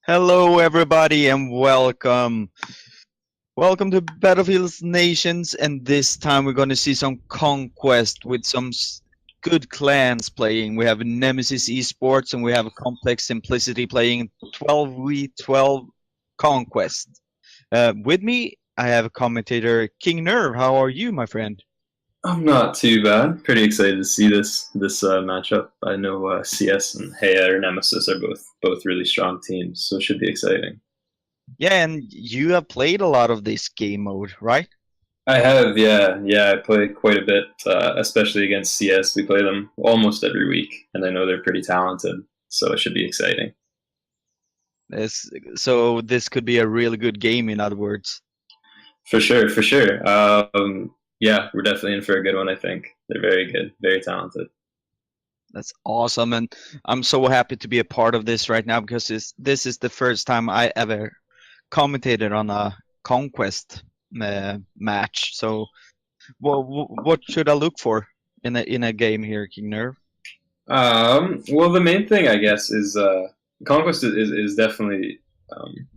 Hello, everybody, and welcome. Welcome to BFNations, and this time we're going to see some Conquest with some good clans playing. We have Nemesis eSports, and we have Complex Simplicity playing 12v12 Conquest. With me, I have commentator King Nerv. How are you, my friend? I'm not too bad. Pretty excited to see this matchup. I know CS and HAYA or Nemesis are both really strong teams, so it should be exciting. Yeah, and you have played a lot of this game mode, right? I have, yeah. I play quite a bit, especially against CS. We play them almost every week, and I know they're pretty talented, so it should be exciting. So this could be a really good game, in other words. For sure, for sure. Yeah, we're definitely in for a good one. I think they're very good, very talented. That's awesome, and I'm so happy to be a part of this right now because this is the first time I ever commentated on a Conquest match. So, what should I look for in a game here, King Nerv? Well, the main thing I guess is Conquest is definitely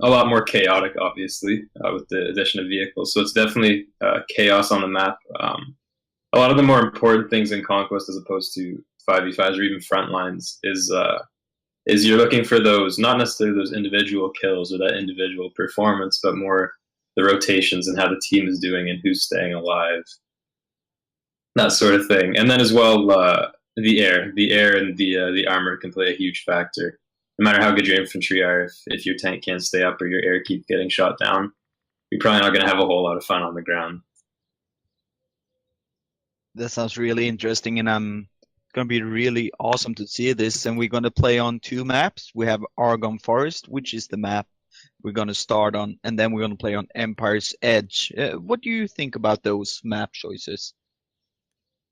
a lot more chaotic, obviously, with the addition of vehicles. So it's definitely chaos on the map. A lot of the more important things in Conquest, as opposed to 5v5s or even front lines, is you're looking for those, not necessarily those individual kills or that individual performance, but more the rotations and how the team is doing and who's staying alive, that sort of thing. And then as well, the air, and the armor can play a huge factor. No matter how good your infantry are, if your tank can't stay up or your air keeps getting shot down, you're probably not going to have a whole lot of fun on the ground. That sounds really interesting, and I'm gonna be really awesome to see this. And we're gonna play on two maps. We have Argonne Forest, which is the map we're gonna start on, and then we're gonna play on Empire's Edge. What do you think about those map choices?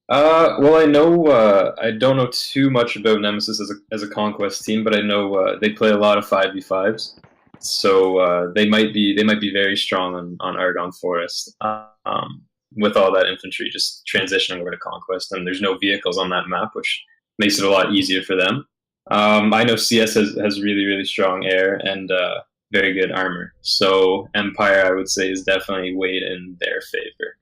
Well, I know I don't know too much about Nemesis as a conquest team, but I know they play a lot of 5v5s, so they might be very strong on Argonne Forest. With all that infantry just transitioning over to conquest, and there's no vehicles on that map, which makes it a lot easier for them. I know CS has really strong air and very good armor, so Empire I would say is definitely weighed in their favor.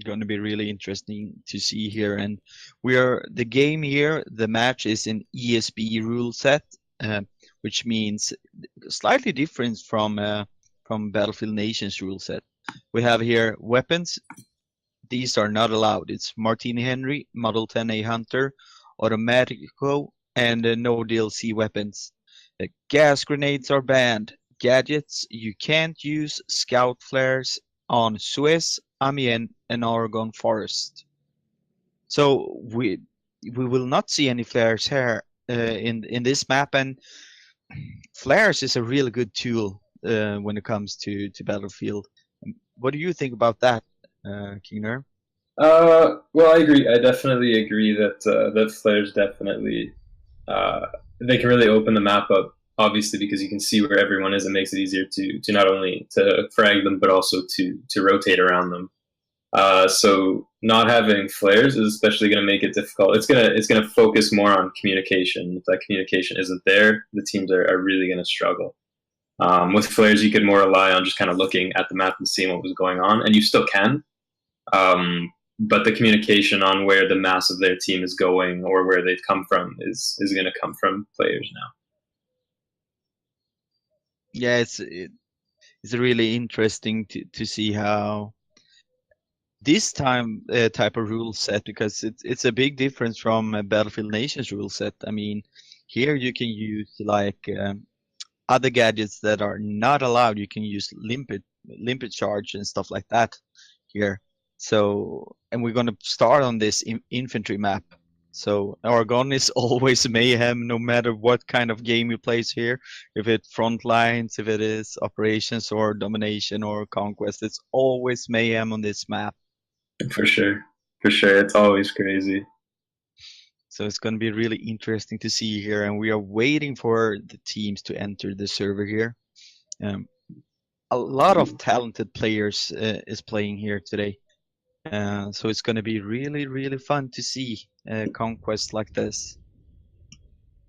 Going to be really interesting to see here. And the game here, the match is in ESB rule set, which means slightly different from BFNations rule set. We have here weapons. These are not allowed. It's Martini Henry, Model 10A Hunter, Automatico, and no DLC weapons. Gas grenades are banned. Gadgets, you can't use scout flares on Suez, Amiens, and Argonne Forest. So we will not see any flares here in this map, and flares is a really good tool when it comes to Battlefield. What do you think about that, King Nerv? Well, I agree. I definitely agree that that flares definitely they can really open the map up. Obviously, because you can see where everyone is, it makes it easier to not only to frag them but also to rotate around them. So not having flares is especially going to make it difficult. It's gonna focus more on communication. If that communication isn't there, the teams are really going to struggle. With flares, you could more rely on just kind of looking at the map and seeing what was going on, and you still can. But the communication on where the mass of their team is going or where they've come from is going to come from players now. Yeah, it's really interesting to see how this time type of rule set, because it's a big difference from BFNations rule set. I mean, here you can use like other gadgets that are not allowed. You can use limpet charge and stuff like that here. So, and we're gonna start on this infantry map. So Argonne is always mayhem, no matter what kind of game you play here. If it's front lines, if it is operations or domination or conquest, it's always mayhem on this map. For sure, for sure, it's always crazy. So it's going to be really interesting to see here, and we are waiting for the teams to enter the server here. A lot of talented players is playing here today. So it's going to be really fun to see Conquest like this.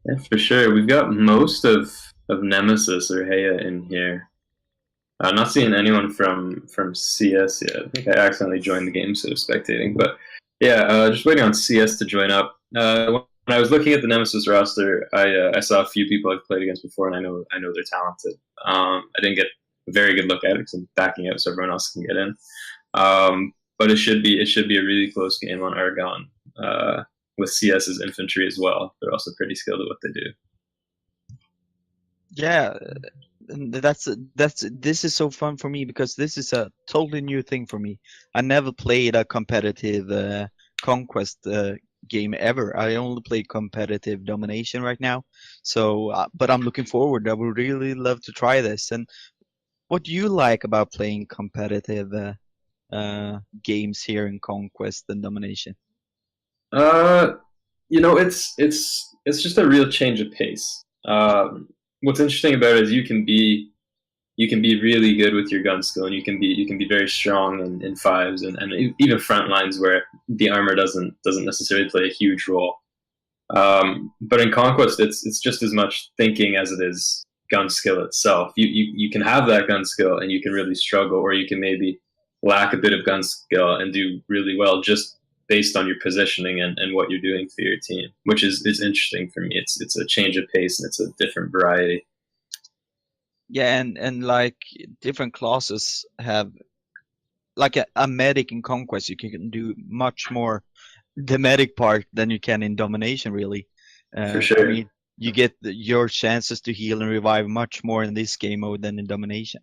Yeah, for sure. We've got most of Nemesis or HAYA in here. I'm not seeing anyone from CS yet. I think I accidentally joined the game instead of spectating. But yeah, just waiting on CS to join up. When I was looking at the Nemesis roster, I saw a few people I've played against before, and I know they're talented. I didn't get a very good look at it because I'm backing out so everyone else can get in. But it should be a really close game on Argon with CS's infantry as well. They're also pretty skilled at what they do. Yeah, this is so fun for me because this is a totally new thing for me. I never played a competitive Conquest game ever. I only play competitive domination right now. So, but I'm looking forward. I would really love to try this. And what do you like about playing competitive games here in Conquest and domination? It's just a real change of pace. What's interesting about it is you can be really good with your gun skill, and you can be very strong in fives and even front lines where the armor doesn't necessarily play a huge role. But in Conquest, it's just as much thinking as it is gun skill itself. You can have that gun skill and you can really struggle, or you can maybe lack a bit of gun skill and do really well just based on your positioning and what you're doing for your team, which is interesting for me. It's a change of pace and it's a different variety. Yeah, and like different classes have like a medic in Conquest, you can do much more the medic part than you can in domination, really. For sure. I mean, you get your chances to heal and revive much more in this game mode than in domination.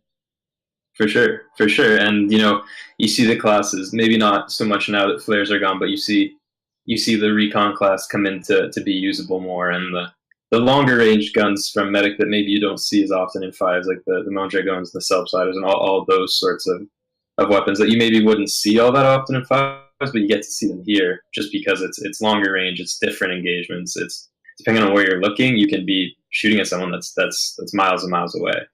For sure. And you see the classes, maybe not so much now that flares are gone, but you see the recon class come in to be usable more, and the longer range guns from medic that maybe you don't see as often in fives, like the Mondragons, the Self-Siders, and all those sorts of weapons that you maybe wouldn't see all that often in fives, but you get to see them here just because it's longer range, it's different engagements, it's depending on where you're looking, you can be shooting at someone that's miles and miles away.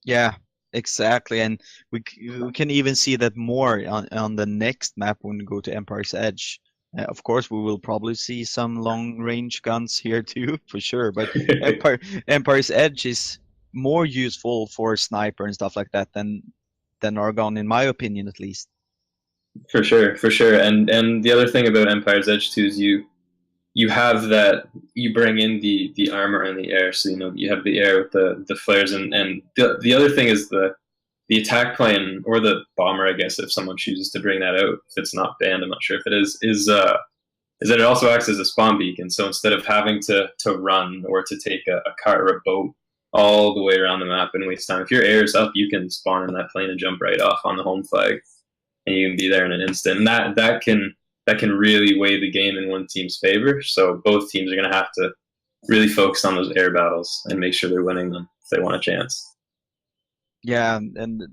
Yeah, exactly, and we can even see that more on the next map when we go to Empire's Edge. Of course, we will probably see some long-range guns here too, for sure. But Empire's Edge is more useful for sniper and stuff like that than Argon, in my opinion, at least. For sure. And the other thing about Empire's Edge too is you have that, you bring in the armor and the air, so you have the air with the flares, and the other thing is the attack plane, or the bomber, I guess, if someone chooses to bring that out, if it's not banned, I'm not sure if it is that it also acts as a spawn beacon. So instead of having to run or to take a car or a boat all the way around the map and waste time, if your air is up, you can spawn in that plane and jump right off on the home flag, and you can be there in an instant. And that can really weigh the game in one team's favor. So both teams are going to have to really focus on those air battles and make sure they're winning them if they want a chance. Yeah, and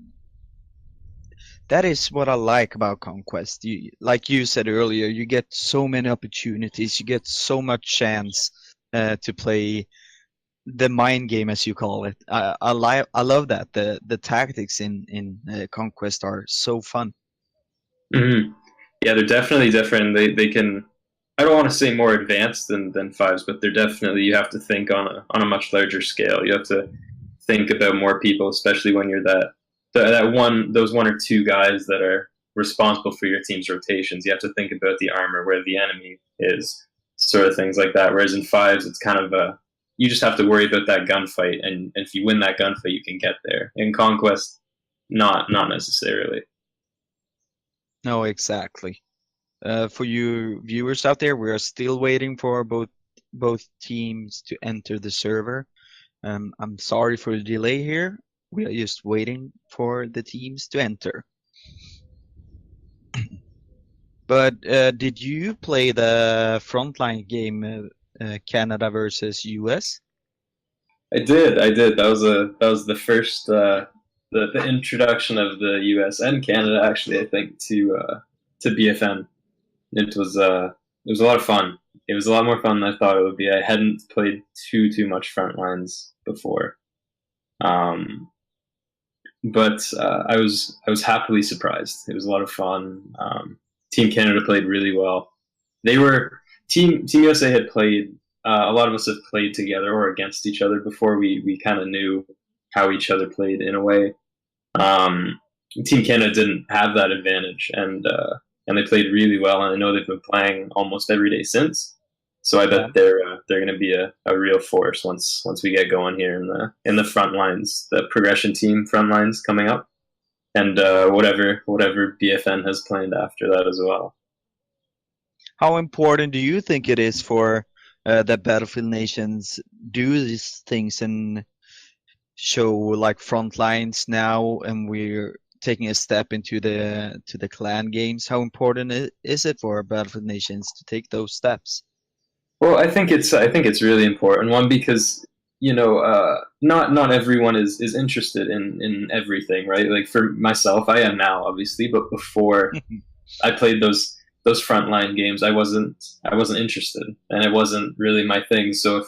that is what I like about Conquest. Like you said earlier, you get so many opportunities, you get so much chance to play the mind game, as you call it. I love that. The tactics in Conquest are so fun. Mm-hmm. Yeah, they're definitely different. They can, I don't want to say more advanced than fives, but they're definitely, you have to think on a much larger scale. You have to think about more people, especially when you're those one or two guys that are responsible for your team's rotations. You have to think about the armor, where the enemy is, sort of things like that. Whereas in fives, it's kind of you just have to worry about that gunfight, and if you win that gunfight, you can get there. In Conquest, not necessarily. No, exactly. For you viewers out there, we are still waiting for both teams to enter the server. I'm sorry for the delay here. We are just waiting for the teams to enter. But did you play the frontline game, Canada versus US? I did. That was the first the introduction of the US and Canada, actually, I think, to BFN. It was a lot of fun. It was a lot more fun than I thought it would be. I hadn't played too much frontlines before, but I was happily surprised. It was a lot of fun. Team Canada played really well. Team USA had played a lot of us have played together or against each other before. We kind of knew how each other played in a way. Team Canada didn't have that advantage, and they played really well. And I know they've been playing almost every day since. So I bet they're going to be a real force once we get going here in the front lines, the progression team front lines coming up, and whatever BFN has planned after that as well. How important do you think it is for that Battlefield Nations do these things and show like front lines now, and we're taking a step into the clan games? How important is it for Battlefield Nations to take those steps? Well, I think it's really important. One, because not everyone is interested in everything, right? Like for myself, I am now, obviously, but before I played those frontline games, I wasn't interested, and it wasn't really my thing. So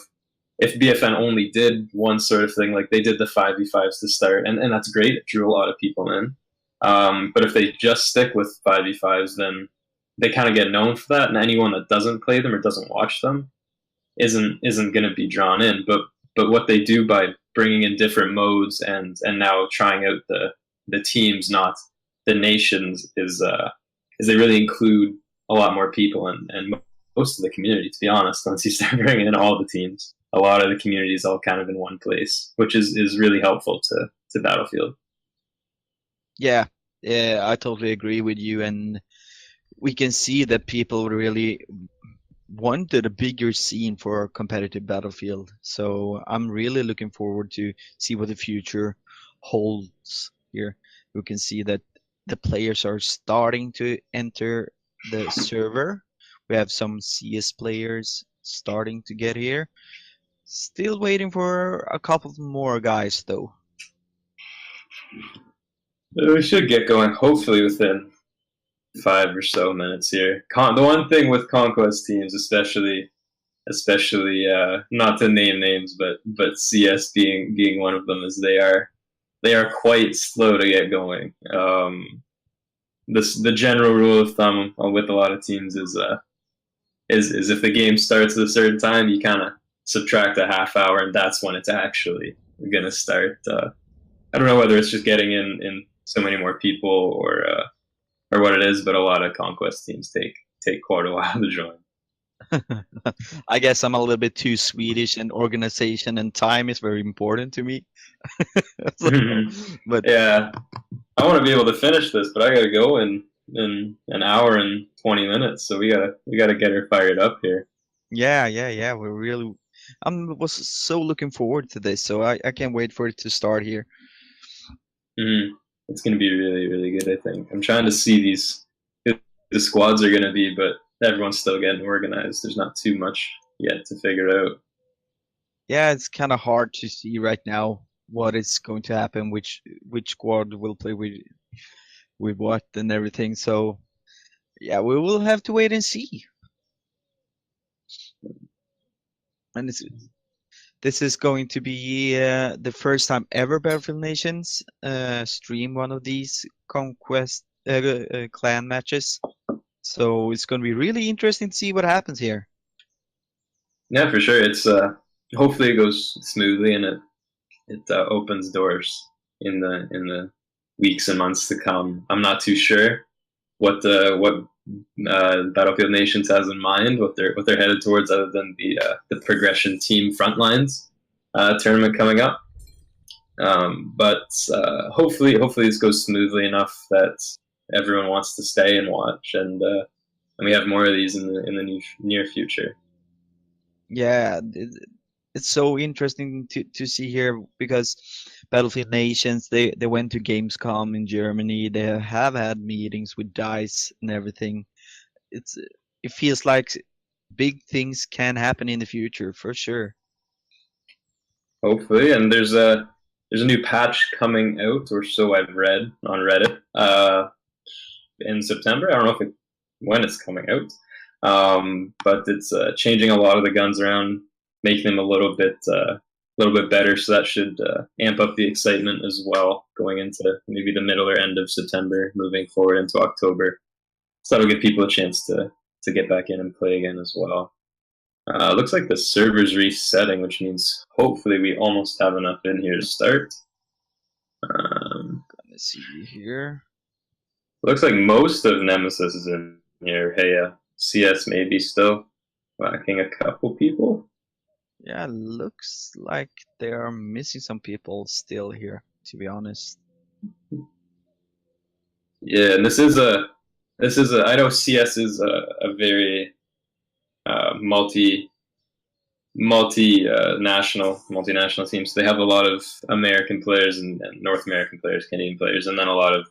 if BFN only did one sort of thing, like they did the 5v5s to start, and that's great, it drew a lot of people in. But if they just stick with 5v5s, then they kind of get known for that, and anyone that doesn't play them or doesn't watch them isn't going to be drawn in. But what they do by bringing in different modes and now trying out the teams, not the nations, is they really include a lot more people and most of the community. To be honest, once you start bringing in all the teams, a lot of the community is all kind of in one place, which is really helpful to Battlefield. Yeah, I totally agree with you, and we can see that people really wanted a bigger scene for competitive Battlefield. So I'm really looking forward to see what the future holds here. We can see that the players are starting to enter the server. We have some CS players starting to get here. Still waiting for a couple more guys though. We should get going hopefully within 5 or so minutes here. The one thing with Conquest teams, especially not to name names, but CS being one of them, is they are quite slow to get going. The general rule of thumb with a lot of teams is if the game starts at a certain time, you kind of subtract a half hour, and that's when it's actually gonna start. I don't know whether it's just getting in so many more people or what it is, but a lot of Conquest teams take quite a while to join. I guess I'm a little bit too Swedish, and organization and time is very important to me. But yeah, I want to be able to finish this, but I got to go in an hour and 20 minutes, so we gotta get her fired up here. Yeah. I was so looking forward to this, so I can't wait for it to start here. It's going to be really, really good, I think. I'm trying to see the squads are going to be, but everyone's still getting organized. There's not too much yet to figure out. Yeah, it's kind of hard to see right now what is going to happen, which squad will play with what and everything. So yeah, we will have to wait and see. And this is going to be the first time ever Battlefield Nations stream one of these Conquest clan matches. So it's going to be really interesting to see what happens here. Yeah, for sure. It's hopefully it goes smoothly, and it opens doors in the weeks and months to come. I'm not too sure what Battlefield Nations has in mind, what they're headed towards, other than the progression team frontlines tournament coming up. But hopefully this goes smoothly enough that everyone wants to stay and watch, and we have more of these in the near future. Yeah, it's so interesting to see here, because Battlefield Nations, they went to Gamescom in Germany. They have had meetings with DICE and everything. It feels like big things can happen in the future for sure. Hopefully, and there's a new patch coming out, or so I've read on Reddit, in September. I don't know when it's coming out, but it's changing a lot of the guns around, making them a little bit better. So that should amp up the excitement as well, going into maybe the middle or end of September, moving forward into October. So that'll give people a chance to get back in and play again as well. Looks like the server's resetting, which means hopefully we almost have enough in here to start. Gonna see here. Looks like most of Nemesis is in here. HAYA. CS maybe still lacking a couple people. Yeah, looks like they are missing some people still here, to be honest. Yeah, and this is a I know CS is a very multinational team. So they have a lot of American players and North American players, Canadian players, and then a lot of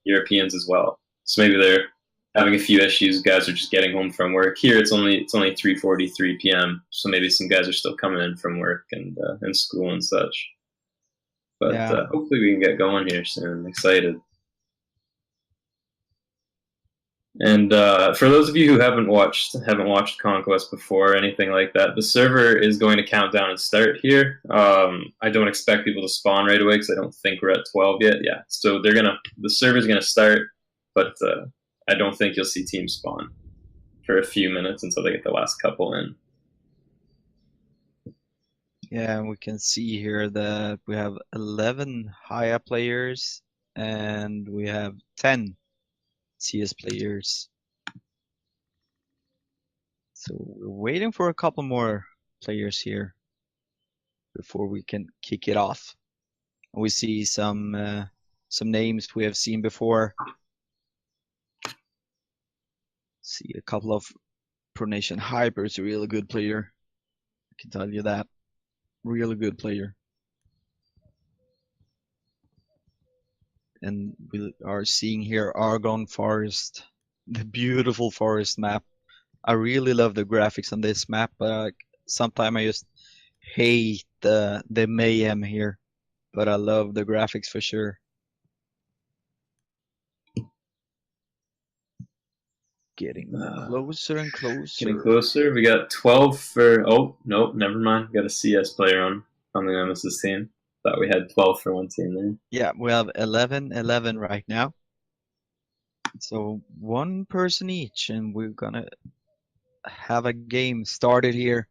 Europeans as well. So maybe they're having a few issues. Guys are just getting home from work. Here it's only 3:43 p.m. So maybe some guys are still coming in from work and school and such. But Yeah. hopefully we can get going here soon. I'm excited. And for those of you who haven't watched Conquest before or anything like that, the server is going to count down and start here. I don't expect people to spawn right away because I don't think we're at 12 yet. Yeah, so the server's gonna start, but I don't think you'll see teams spawn for a few minutes until they get the last couple in. Yeah, we can see here that we have 11 HAYA players and we have 10 CS players. So we're waiting for a couple more players here before we can kick it off. We see some names we have seen before. See a couple of ProNation Hyper is a really good player. I can tell you that. Really good player. And we are seeing here Argonne Forest, the beautiful forest map. I really love the graphics on this map, but sometimes I just hate the mayhem here. But I love the graphics for sure. Getting closer and closer. Getting closer. We got 12 for. Oh no, never mind. We got a CS player on the Nemesis team. Thought we had 12 for one team there. Yeah, we have 11 right now. So one person each, and we're gonna have a game started here.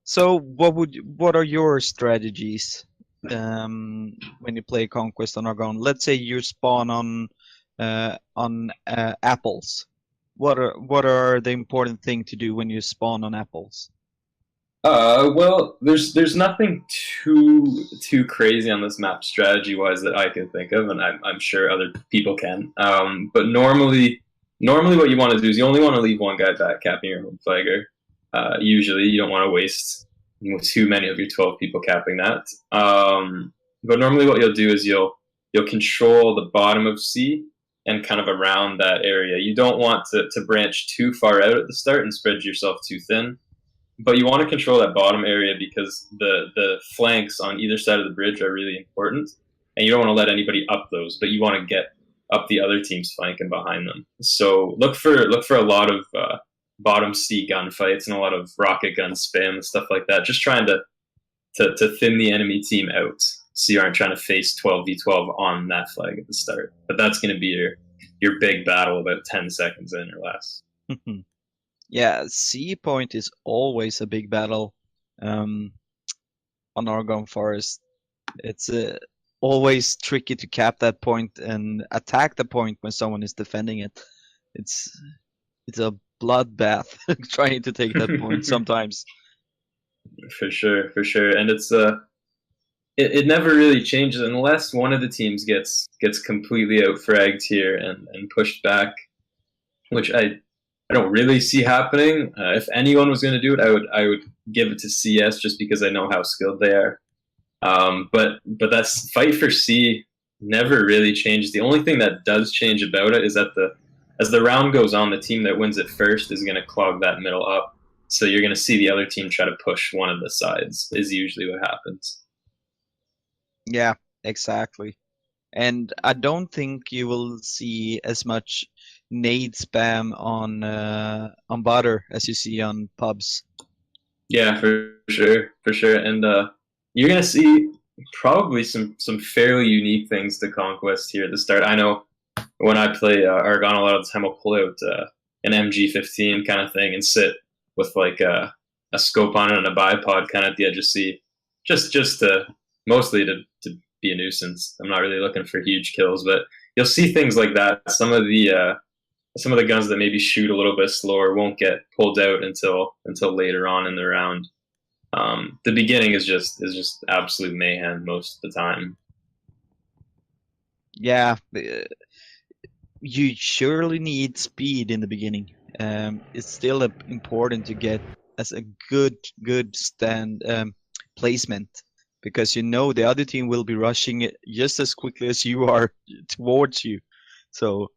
So what are your strategies when you play Conquest on Argonne? Let's say you spawn on apples. What are the important thing to do when you spawn on apples? Well, there's nothing too crazy on this map strategy wise that I can think of, and I'm sure other people can. But normally what you want to do is you only want to leave one guy back capping your home flagger. Usually you don't want to waste too many of your 12 people capping that. But normally what you'll do is you'll control the bottom of C and kind of around that area. You don't want to branch too far out at the start and spread yourself too thin. But you want to control that bottom area because the flanks on either side of the bridge are really important, and you don't want to let anybody up those, but you want to get up the other team's flank and behind them. So look for a lot of bottom C gunfights and a lot of rocket gun spam and stuff like that. Just trying to thin the enemy team out, so you aren't trying to face 12v12 on that flag at the start. But that's going to be your big battle about 10 seconds in or less. Yeah, C point is always a big battle on Argonne Forest. It's always tricky to cap that point and attack the point when someone is defending it. It's a bloodbath trying to take that point sometimes. For sure. And it's it never really changes unless one of the teams gets completely outfragged here and pushed back, which I don't really see happening. If anyone was going to do it, I would give it to CS just because I know how skilled they are. But that's fight for C never really changes. The only thing that does change about it is that as the round goes on, the team that wins it first is going to clog that middle up. So you're going to see the other team try to push one of the sides is usually what happens. Yeah, exactly. And I don't think you will see as much nade spam on butter as you see on pubs. Yeah, for sure. And you're gonna see probably some fairly unique things to Conquest here at the start. I know when I play Argonne, a lot of the time I'll pull out MG15 kind of thing and sit with like a scope on it and a bipod kind of at the edge of C, just to mostly to be a nuisance. I'm not really looking for huge kills, but you'll see things like that. Some of the guns that maybe shoot a little bit slower won't get pulled out until later on in the round. The beginning is just absolute mayhem most of the time. Yeah, you surely need speed in the beginning. It's still important to get as a good stand placement, because you know the other team will be rushing it just as quickly as you are towards you. So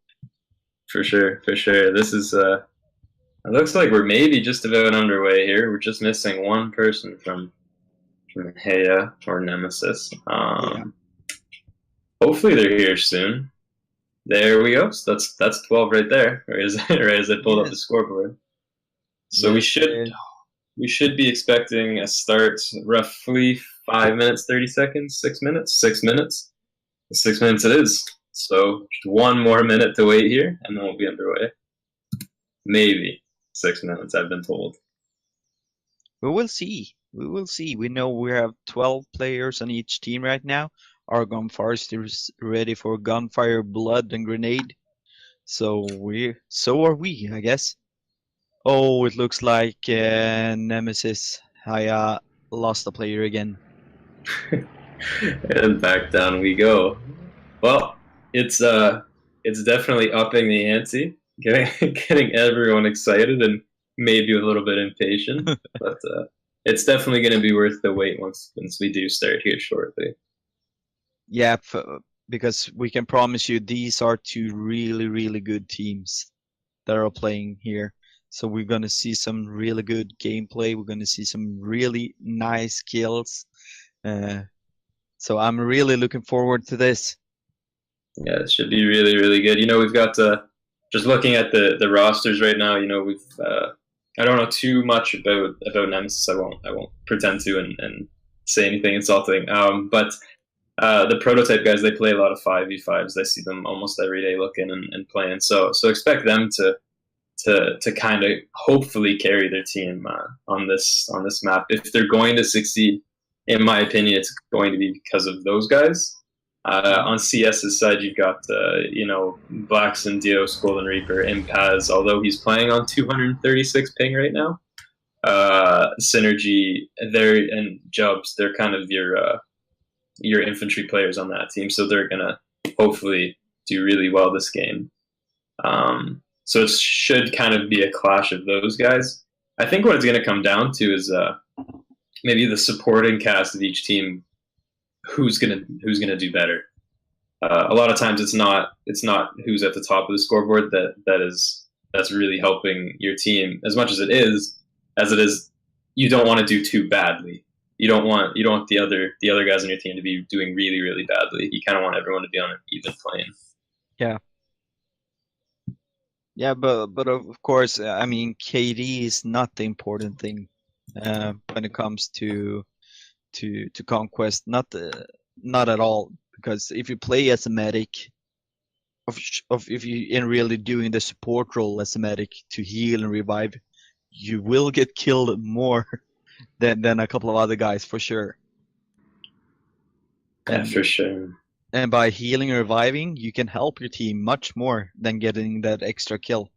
for sure. This is it looks like we're maybe just about underway here. We're just missing one person from HAYA or Nemesis. yeah. Hopefully they're here soon. There we go. So that's 12 right there. Right as I pulled up the scoreboard. So we should be expecting a start roughly 5 minutes 30 seconds, 6 minutes, 6 minutes. 6 minutes it is. So just one more minute to wait here, and then we'll be underway. Maybe 6 minutes, I've been told. We will see. We know we have 12 players on each team right now. Our gunfires is ready for gunfire, blood, and grenade. So are we, I guess. Oh, it looks like Nemesis HAYA lost a player again. And back down we go. Well, it's definitely upping the ante, getting everyone excited and maybe a little bit impatient, but it's definitely going to be worth the wait once we do start here shortly. Yeah, because we can promise you these are two really good teams that are playing here. So we're going to see some really good gameplay. We're going to see some really nice kills. So I'm really looking forward to this. Yeah, it should be really good. You know, we've got just looking at the rosters right now. You know, we've I don't know too much about Nemesis. I won't pretend to and say anything insulting. But the prototype guys, they play a lot of 5v5s. I see them almost every day looking and playing. So expect them to kind of hopefully carry their team on this map. If they're going to succeed, in my opinion, it's going to be because of those guys. On CS's side, you've got Blackson, Dios, Golden Reaper, Impaz, although he's playing on 236 ping right now. Synergy, and Jubs, they're kind of your infantry players on that team, so they're gonna hopefully do really well this game. So it should kind of be a clash of those guys. I think what it's gonna come down to is maybe the supporting cast of each team. Who's gonna do better? A lot of times it's not who's at the top of the scoreboard that's really helping your team as much as it is you don't want to do too badly. You don't want the other guys on your team to be doing really badly. You kind of want everyone to be on an even plane. Yeah, but of course, I mean, KD is not the important thing when it comes to Conquest. Not at all, because if you play as a medic, if you are really doing the support role as a medic to heal and revive, you will get killed more than a couple of other guys for sure. Yeah, for sure. And by healing and reviving, you can help your team much more than getting that extra kill.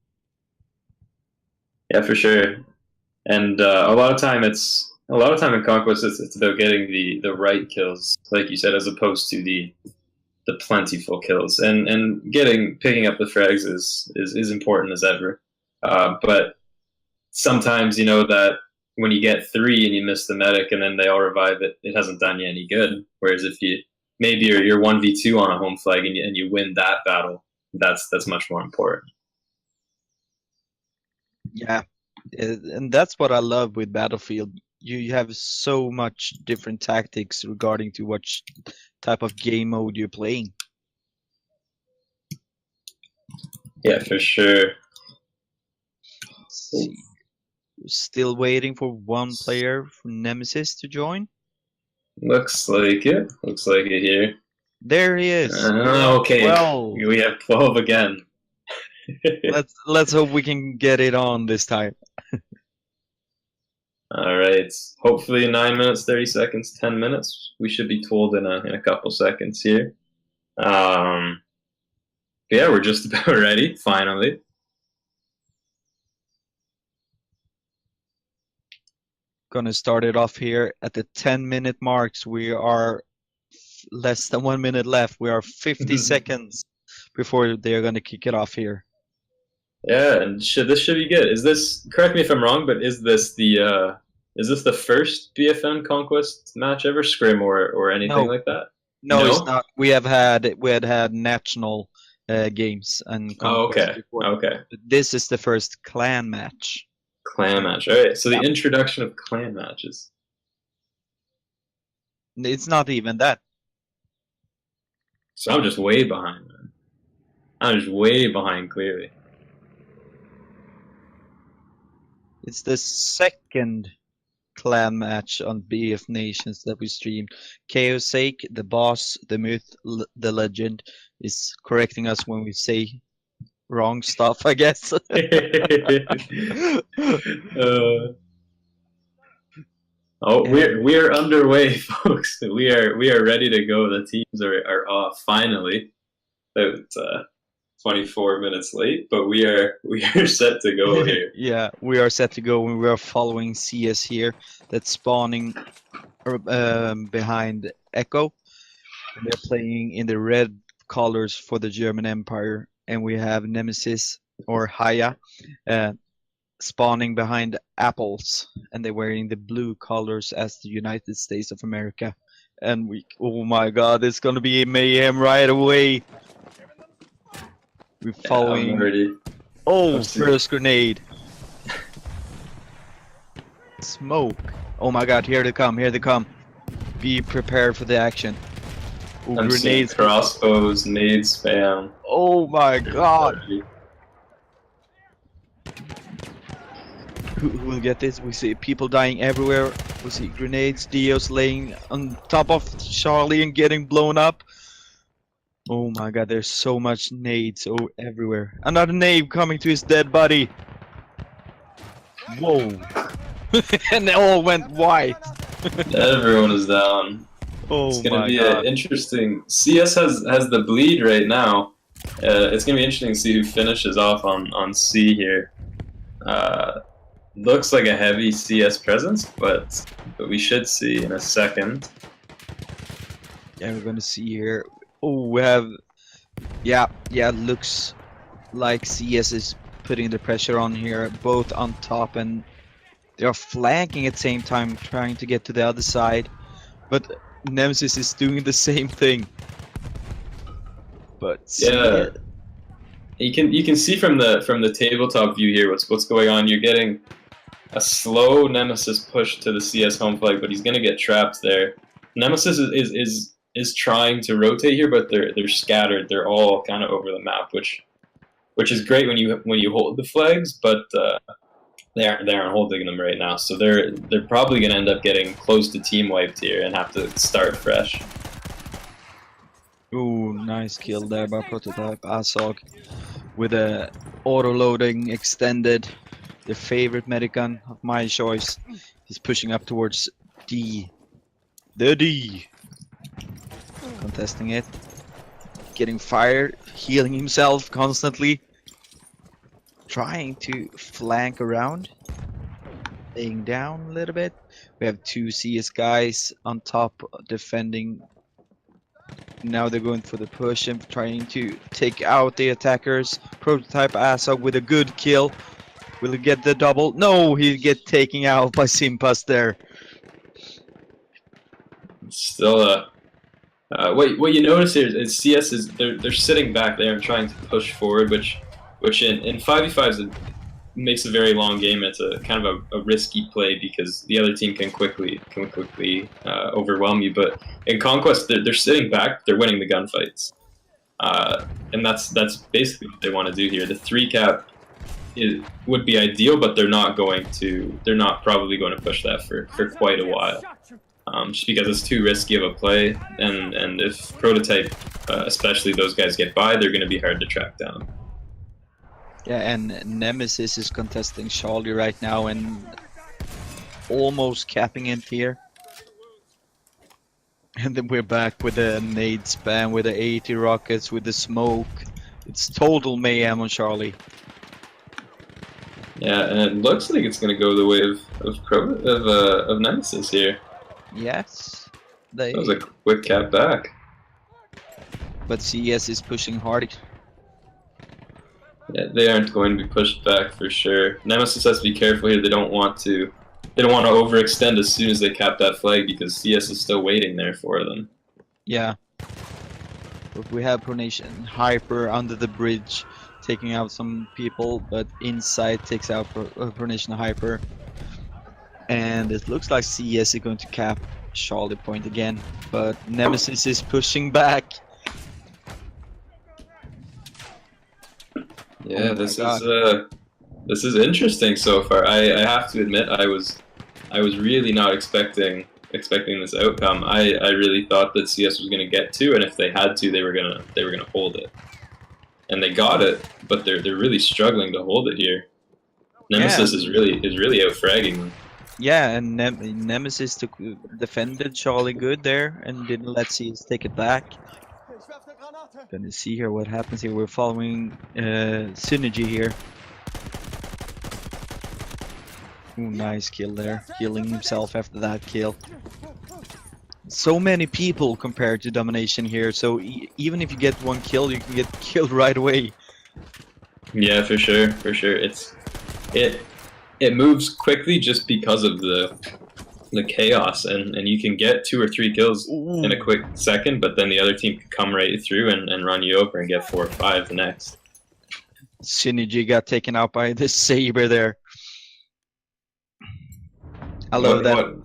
Yeah, for sure. And a lot of time in Conquest, it's about getting the right kills, like you said, as opposed to the plentiful kills. And picking up the frags is important as ever. But sometimes you know that when you get 3 and you miss the medic and then they all revive it, it hasn't done you any good. Whereas if maybe you're 1v2 on a home flag and you win that battle, that's much more important. Yeah, and that's what I love with Battlefield. You have so much different tactics regarding to what type of game mode you're playing. Yeah, for sure. Still waiting for one player from Nemesis to join. Looks like it here. There he is. Okay. 12. We have 12 again. Let's hope we can get it on this time. All right. Hopefully 9 minutes, 30 seconds, 10 minutes. We should be told in a couple seconds here. Yeah, we're just about ready, finally. Gonna start it off here at the 10-minute marks. We are less than 1 minute left. We are 50 seconds before they're gonna kick it off here. Yeah, and this should be good. Is this, correct me if I'm wrong, but is this the first BFN Conquest match ever, Scrim or anything like that? No, it's not. We had had national games and Conquest before. Okay. But this is the first clan match. Clan match. All right. So the introduction of clan matches. It's not even that. So I'm just way behind, man. I'm just way behind, clearly. It's the second clan match on BFNations that we streamed. ChaosZake, the boss, the myth, the legend, is correcting us when we say wrong stuff, I guess. We're underway, folks. We are ready to go. The teams are off finally. About 24 minutes late, but we are set to go here. Yeah, we are set to go, and we are following CS here. That's spawning behind Echo. They're playing in the red colors for the German Empire, and we have Nemesis or HAYA spawning behind Apples, and they're wearing the blue colors as the United States of America. And oh my God, it's gonna be mayhem right away. We're following. I'm ready. Oh, first grenade. Smoke. Oh my God, here they come, here they come. Be prepared for the action. Ooh, grenades. Crossbows, nade spam. Oh my God. Who will get this? We see people dying everywhere. We see grenades, Dios laying on top of Charlie and getting blown up. Oh my God, there's so much nades everywhere. Another nade coming to his dead body. Whoa. And they all went white. Everyone is down. Oh, it's gonna be interesting. CS has the bleed right now. It's gonna be interesting to see who finishes off on C here. Looks like a heavy CS presence, but we should see in a second. Yeah, we're gonna see here. Oh, we have, yeah, looks like CS is putting the pressure on here, both on top, and they are flanking at the same time, trying to get to the other side. But Nemesis is doing the same thing. But yeah, you can see from the tabletop view here what's going on. You're getting a slow Nemesis push to the CS home flag, but he's gonna get trapped there. Nemesis is trying to rotate here, but they're scattered. They're all kind of over the map, which is great when you hold the flags, but they aren't holding them right now. So they're probably gonna end up getting close to team wiped here and have to start fresh. Ooh, nice kill there by Prototype Asog with a auto loading extended. The favorite medic gun of my choice. He's pushing up towards D. The D. Contesting it. Getting fired. Healing himself constantly. Trying to flank around. Laying down a little bit. We have two CS guys on top defending. Now they're going for the push and trying to take out the attackers. Prototype Asog with a good kill. Will he get the double? No, he'll get taken out by Simpas there. Still, what you notice here is CS is they're sitting back there and trying to push forward, which in 5v5s makes a very long game. It's a kind of a risky play because the other team can quickly overwhelm you. But in Conquest, they're sitting back, they're winning the gunfights, and that's basically what they want to do here. The 3-cap would be ideal, but they're not probably going to push that for quite a while, just because it's too risky of a play, and if Prototype, especially those guys, get by, they're going to be hard to track down. Yeah, and Nemesis is contesting Charlie right now and almost capping it here. And then we're back with the nade spam, with the 80 rockets, with the smoke. It's total mayhem on Charlie. Yeah, and it looks like it's going to go the way of Nemesis here. Yes. That was a quick cap back. But CS is pushing hard. Yeah, they aren't going to be pushed back for sure. Nemesis has to be careful here. They don't want to overextend as soon as they cap that flag because CS is still waiting there for them. Yeah. But we have ProNation Hyper under the bridge, taking out some people, but inside takes out ProNation Hyper. And it looks like CS is going to cap Charlie Point again, but Nemesis is pushing back. Yeah, this is interesting so far. I have to admit I was really not expecting this outcome. I really thought that CS was going to get to, and if they had to, they were gonna hold it, and they got it. But they're really struggling to hold it here. Nemesis is really out fragging them. Yeah, and Nemesis defended Charlie good there and didn't let CS take it back. Gonna see here what happens here. We're following Synergy here. Ooh, nice kill there. Healing himself after that kill. So many people compared to Domination here, so even if you get one kill, you can get killed right away. Yeah, for sure, for sure. It moves quickly just because of the chaos, and you can get 2 or 3 kills in a quick second, but then the other team can come right through and run you over and get 4 or 5 the next. Synergy got taken out by the Saber there. I love that.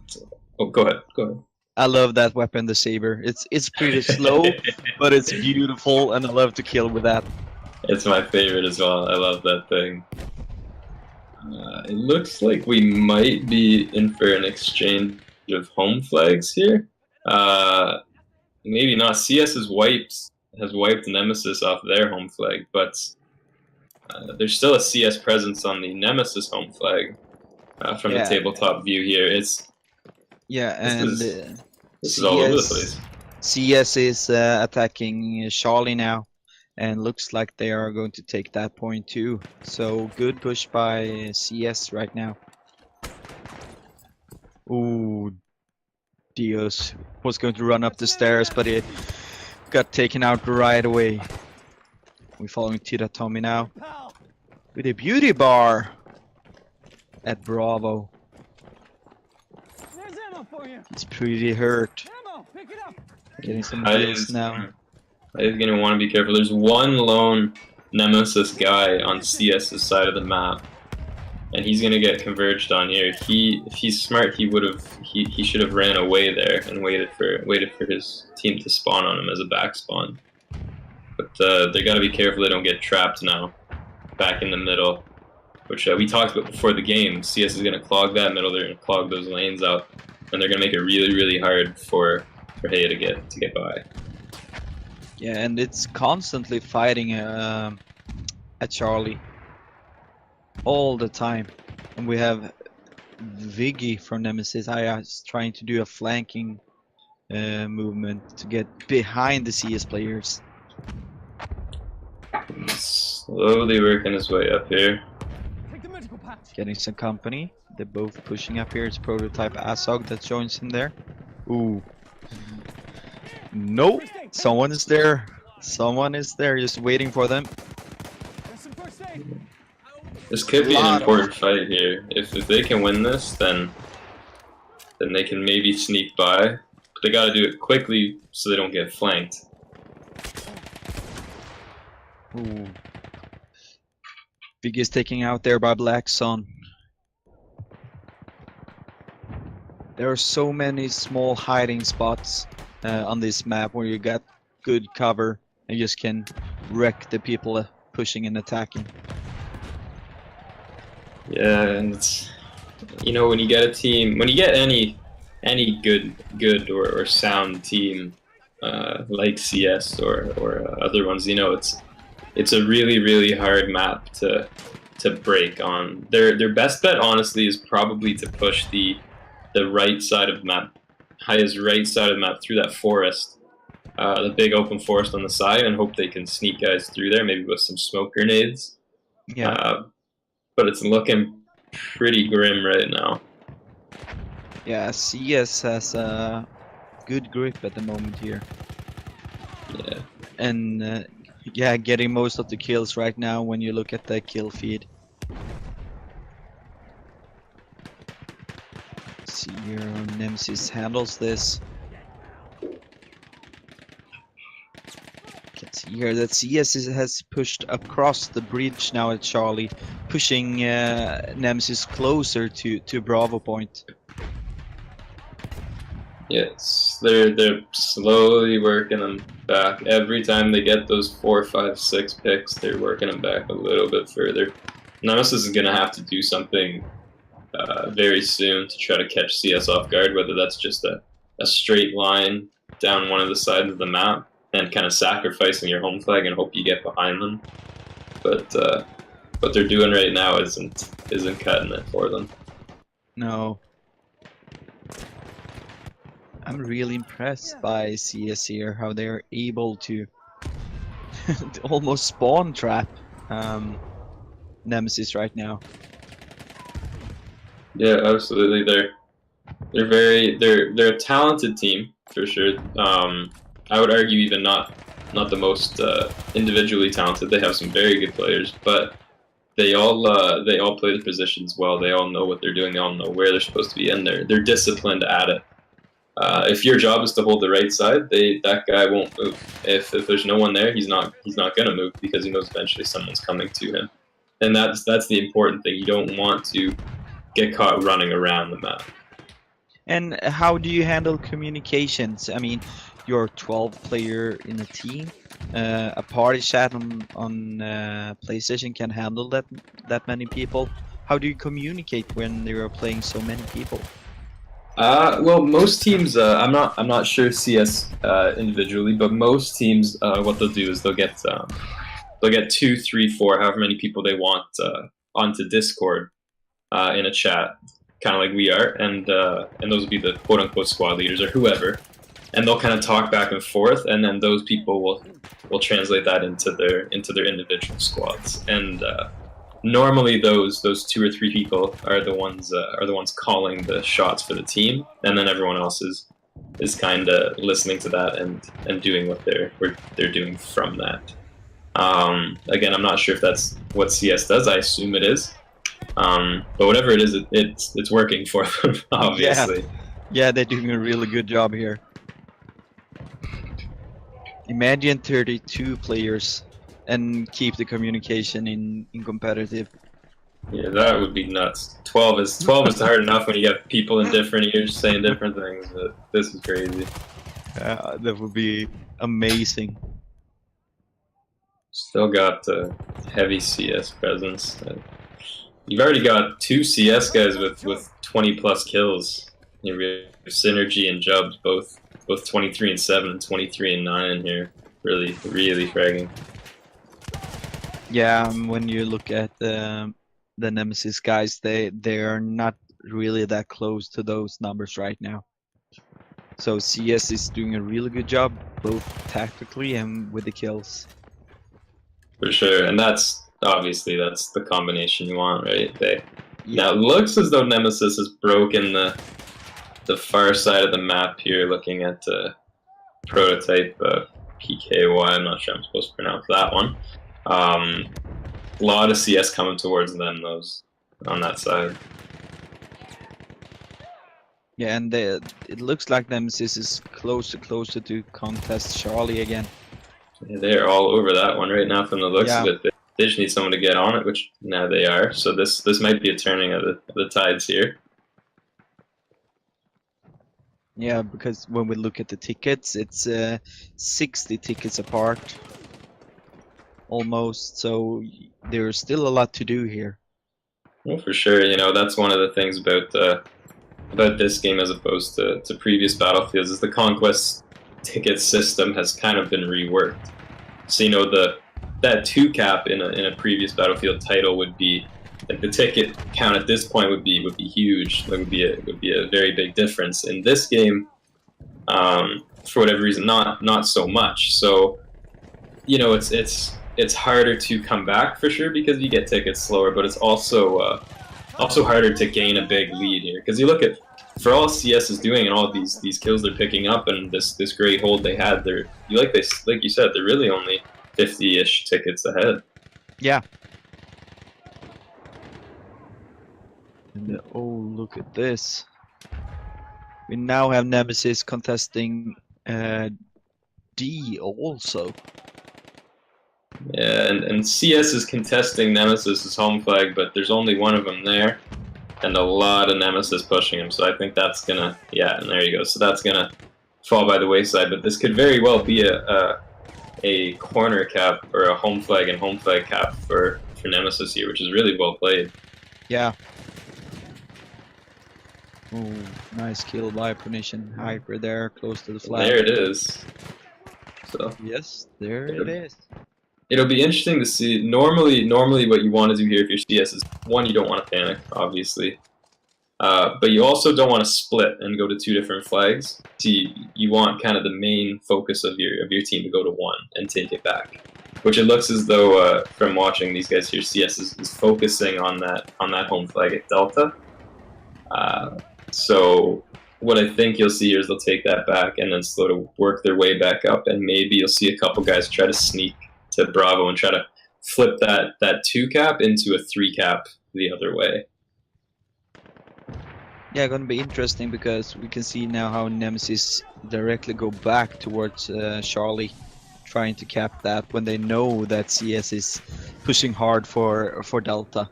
Oh, go ahead. I love that weapon, the Saber. It's pretty slow, but it's beautiful, and I love to kill with that. It's my favorite as well. I love that thing. It looks like we might be in for an exchange of home flags here. Maybe not. CS has wiped Nemesis off their home flag, but there's still a CS presence on the Nemesis home flag from the tabletop view here. This is all over the place. CS is attacking Charlie now, and looks like they are going to take that point too. So good push by CS right now. Ooh, Dios was going to run up the stairs, but it got taken out right away. We're following Tita Tommy now with a beauty bar at Bravo. He's pretty hurt. Getting some kills now. I'm gonna want to be careful. There's one lone Nemesis guy on CS's side of the map, and he's gonna get converged on here. If he's smart, he should have ran away there and waited for his team to spawn on him as a back spawn. But they gotta be careful they don't get trapped now, back in the middle, which we talked about before the game. CS is gonna clog that middle. They're gonna clog those lanes out, and they're gonna make it really hard for HAYA to get by. Yeah, and it's constantly fighting at Charlie all the time. And we have Viggy from Nemesis HAYA is trying to do a flanking movement to get behind the CS players. He's slowly working his way up here. Getting some company. They're both pushing up here. It's prototype Asog that joins him there. Ooh. Nope. Someone is there. Someone is there just waiting for them. This could be an important fight here. If they can win this, then they can maybe sneak by. But they gotta do it quickly so they don't get flanked. Ooh. Big is taking out there by Black Sun. There are so many small hiding spots on this map where you got good cover and just can wreck the people pushing and attacking. Yeah, and it's, when you get a team, when you get any good or sound team like CS or other ones, it's a really hard map to break on. Their best bet, honestly, is probably to push the right side of the map, HAYA's right side of the map through that forest, the big open forest on the side, and hope they can sneak guys through there, maybe with some smoke grenades. Yeah. But it's looking pretty grim right now. Yeah, CS has a good grip at the moment here. Yeah. And yeah, getting most of the kills right now when you look at the kill feed. See here how Nemesis handles this. Can see here that CS has pushed across the bridge now at Charlie, pushing Nemesis closer to Bravo point. Yes, they're slowly working them back. Every time they get those 4, 5, 6 picks, they're working them back a little bit further. Nemesis is going to have to do something very soon to try to catch CS off guard, whether that's just a straight line down one of the sides of the map and kind of sacrificing your home flag and hope you get behind them. But what they're doing right now isn't cutting it for them. No. I'm really impressed by CS here, how they're able to almost spawn trap Nemesis right now. Yeah, absolutely. They're a talented team for sure. I would argue even not the most individually talented. They have some very good players, but they all play the positions well. They all know what they're doing. They all know where they're supposed to be, and they're disciplined at it. If your job is to hold the right side, that guy won't move. If there's no one there, he's not gonna move because he knows eventually someone's coming to him, and that's the important thing. You don't want to get caught running around the map. And how do you handle communications? I mean, you're 12 player in a team. A party chat on PlayStation can handle that many people. How do you communicate when there are playing so many people? Well, most teams, I'm not sure CS individually, but most teams, what they'll do is they'll get 2, 3, 4, however many people they want onto Discord in a chat, kind of like we are, and those will be the quote unquote squad leaders or whoever, and they'll kind of talk back and forth, and then those people will translate that into their individual squads, and normally those 2 or 3 people are the ones calling the shots for the team, and then everyone else is kind of listening to that and doing what they're doing from that. Again, I'm not sure if that's what CS does. I assume it is, but whatever it is, it's working for them, obviously. Yeah, they're doing a really good job here. Imagine 32 players and keep the communication in competitive. Yeah, that would be nuts. 12 is hard enough when you have people in different ears saying different things, but this is crazy. That would be amazing. Still got heavy CS presence. You've already got 2 CS guys with 20 plus kills. You have Synergy and Jubs, both 23 and 7 and 23 and 9 here. Really fragging. Yeah, when you look at the Nemesis guys, they are not really that close to those numbers right now. So CS is doing a really good job, both tactically and with the kills. For sure, and that's obviously the combination you want, right? Now it looks as though Nemesis has broken the far side of the map here, looking at prototype PKY. I'm not sure I'm supposed to pronounce that one. A lot of CS coming towards them, those on that side. Yeah, and it looks like Nemesis is closer to contest Charlie again. Yeah, they're all over that one right now from the looks of it. They just need someone to get on it, which now they are. So this might be a turning of the tides here. Yeah, because when we look at the tickets, it's 60 tickets apart. Almost, so there's still a lot to do here. Well, for sure, you know, that's one of the things about this game as opposed to previous Battlefields is the Conquest ticket system has kind of been reworked. So, you know, the that 2 cap in a previous Battlefield title would be like the ticket count at this point would be huge. It would be a very big difference. In this game, for whatever reason, not so much. So, you know, it's harder to come back for sure because you get tickets slower, but it's also harder to gain a big lead here because you look at for all CS is doing and all these kills they're picking up and this great hold they had, like you said, they're really only 50-ish tickets ahead. Yeah. And oh, look at this. We now have Nemesis contesting D also. Yeah, and CS is contesting Nemesis' home flag, but there's only one of them there, and a lot of Nemesis pushing him, so I think that's gonna, yeah, and there you go, so that's gonna fall by the wayside, but this could very well be a corner cap, or a home flag and home flag cap for Nemesis here, which is really well played. Yeah. Oh, nice kill by Punition Hyper there, close to the flag. There it is. So yes, there it is. It'll be interesting to see. Normally what you want to do here if you're CS is, one, you don't want to panic, obviously. But you also don't want to split and go to 2 different flags. So you want kind of the main focus of your team to go to 1 and take it back. Which it looks as though, from watching these guys here, CS is focusing on that home flag at Delta. So what I think you'll see here is they'll take that back and then slow to work their way back up, and maybe you'll see a couple guys try to sneak to Bravo and try to flip that 2 cap into a 3 cap the other way. Yeah, gonna be interesting because we can see now how Nemesis directly go back towards Charlie, trying to cap that when they know that CS is pushing hard for Delta.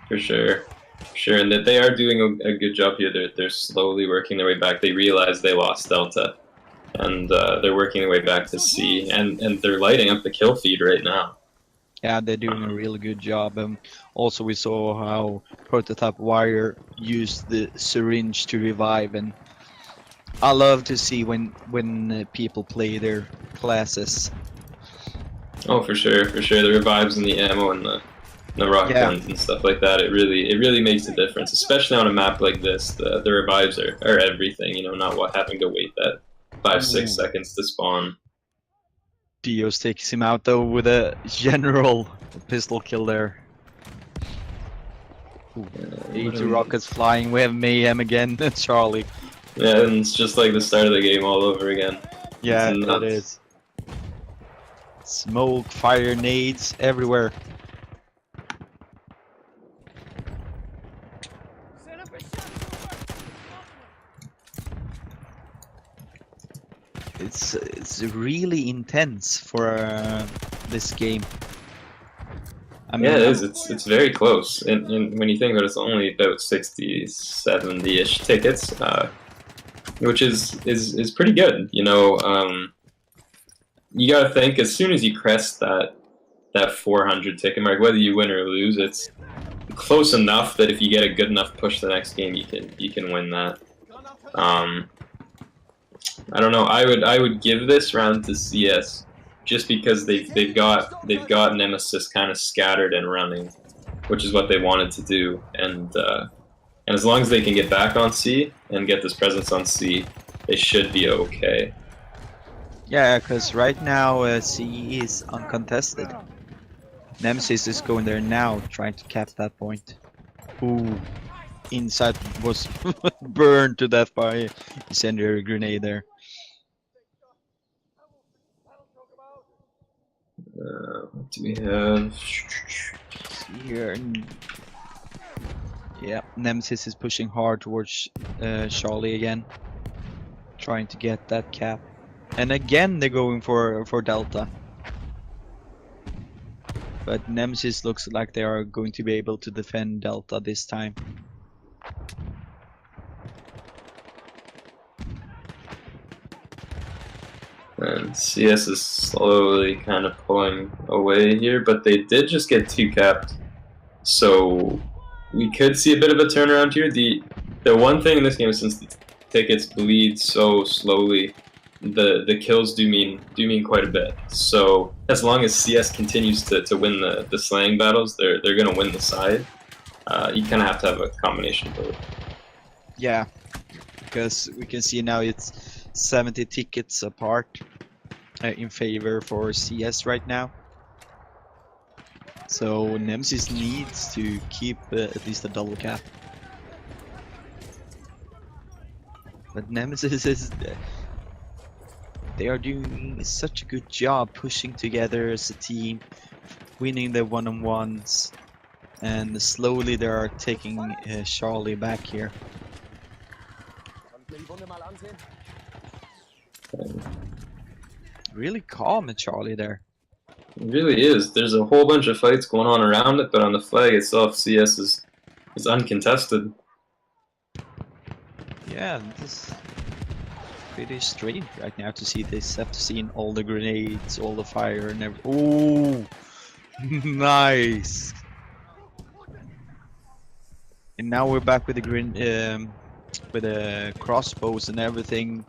For sure. Sure, and that they are doing a good job here. They're slowly working their way back. They realize they lost Delta, and they're working their way back to C, and they're lighting up the kill feed right now. Yeah, they're doing a really good job. Also, we saw how Prototype Wire used the syringe to revive, and I love to see when people play their classes. Oh, for sure, for sure. The revives and the ammo and the rock guns and stuff like that. It really makes a difference, especially on a map like this. The revives are everything. You know, not having to wait that 5-6 seconds to spawn. Dios takes him out though with a general pistol kill there. 80 rockets flying. We have Mayhem again. Charlie. Yeah, and it's just like the start of the game all over again. Yeah, it is. Smoke, fire, nades everywhere. It's really intense for this game. I mean, yeah, it is. It's very close, and when you think about it, it's only about 60, 70-ish tickets, which is pretty good. You know, you gotta think as soon as you crest that 400 ticket mark, whether you win or lose, it's close enough that if you get a good enough push the next game, you can win that. I don't know. I would give this round to CS just because they've got Nemesis kind of scattered and running, which is what they wanted to do, and as long as they can get back on C and get this presence on C, they should be okay. Yeah, because right now C is uncontested. Nemesis is going there now, trying to cap that point. Ooh, inside was burned to death by incendiary grenade there. What do we have? Here. Yeah, Nemesis is pushing hard towards Charlie again, trying to get that cap. And again they're going for Delta. But Nemesis looks like they are going to be able to defend Delta this time. And CS is slowly kind of pulling away here, but they did just get 2 capped, so we could see a bit of a turnaround here. The one thing in this game is since the tickets bleed so slowly, the kills do mean quite a bit. So as long as CS continues to win the slaying battles, they're gonna win the side. You kind of have to have a combination of both. Yeah, because we can see now it's 70 tickets apart in favor for CS right now. So Nemesis needs to keep at least a double cap. But Nemesis is... they are doing such a good job pushing together as a team, winning the one-on-ones, and slowly they are taking Charlie back here. Really calm at Charlie there. It really is. There's a whole bunch of fights going on around it, but on the flag itself, CS is uncontested. Yeah, this is pretty strange right now to see this after seeing all the grenades, all the fire and everything. Oh, nice! And now we're back with the with the crossbows and everything.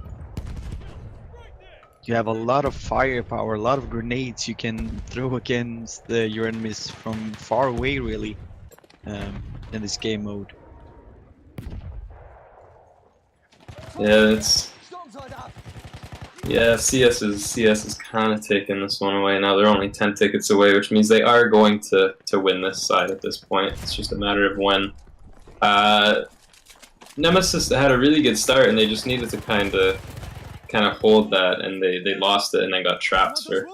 You have a lot of firepower, a lot of grenades you can throw against your enemies from far away, really, in this game mode. Yeah, CS is kind of taking this one away now. They're only 10 tickets away, which means they are going to win this side at this point. It's just a matter of when. Nemesis had a really good start, and they just needed to kind of hold that, and they lost it and then got trapped for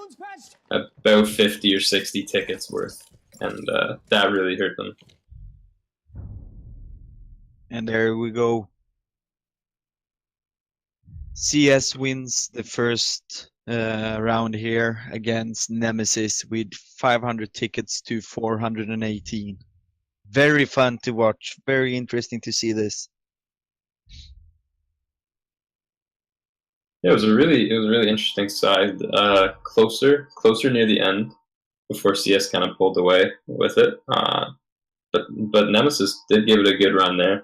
about 50 or 60 tickets worth, and that really hurt them. And there we go. CS wins the first round here against Nemesis with 500 tickets to 418. Very fun to watch. Very interesting to see this. Yeah, it was a really interesting side. Closer near the end before CS kind of pulled away with it. But Nemesis did give it a good run there.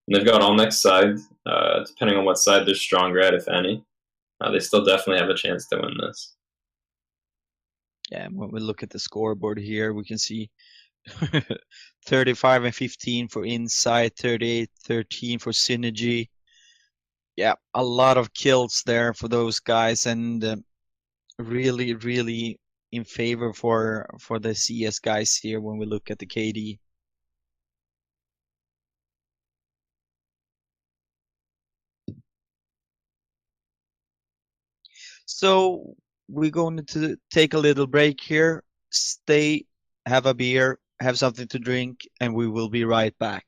And they've got all next side. Depending on what side they're stronger at, if any, they still definitely have a chance to win this. Yeah, when we look at the scoreboard here, we can see 35 and 15 for Insight, 38-13 for Synergy. Yeah, a lot of kills there for those guys, and really in favor for the CS guys here when we look at the KD. So we're going to take a little break here, stay, have a beer, have something to drink, and we will be right back.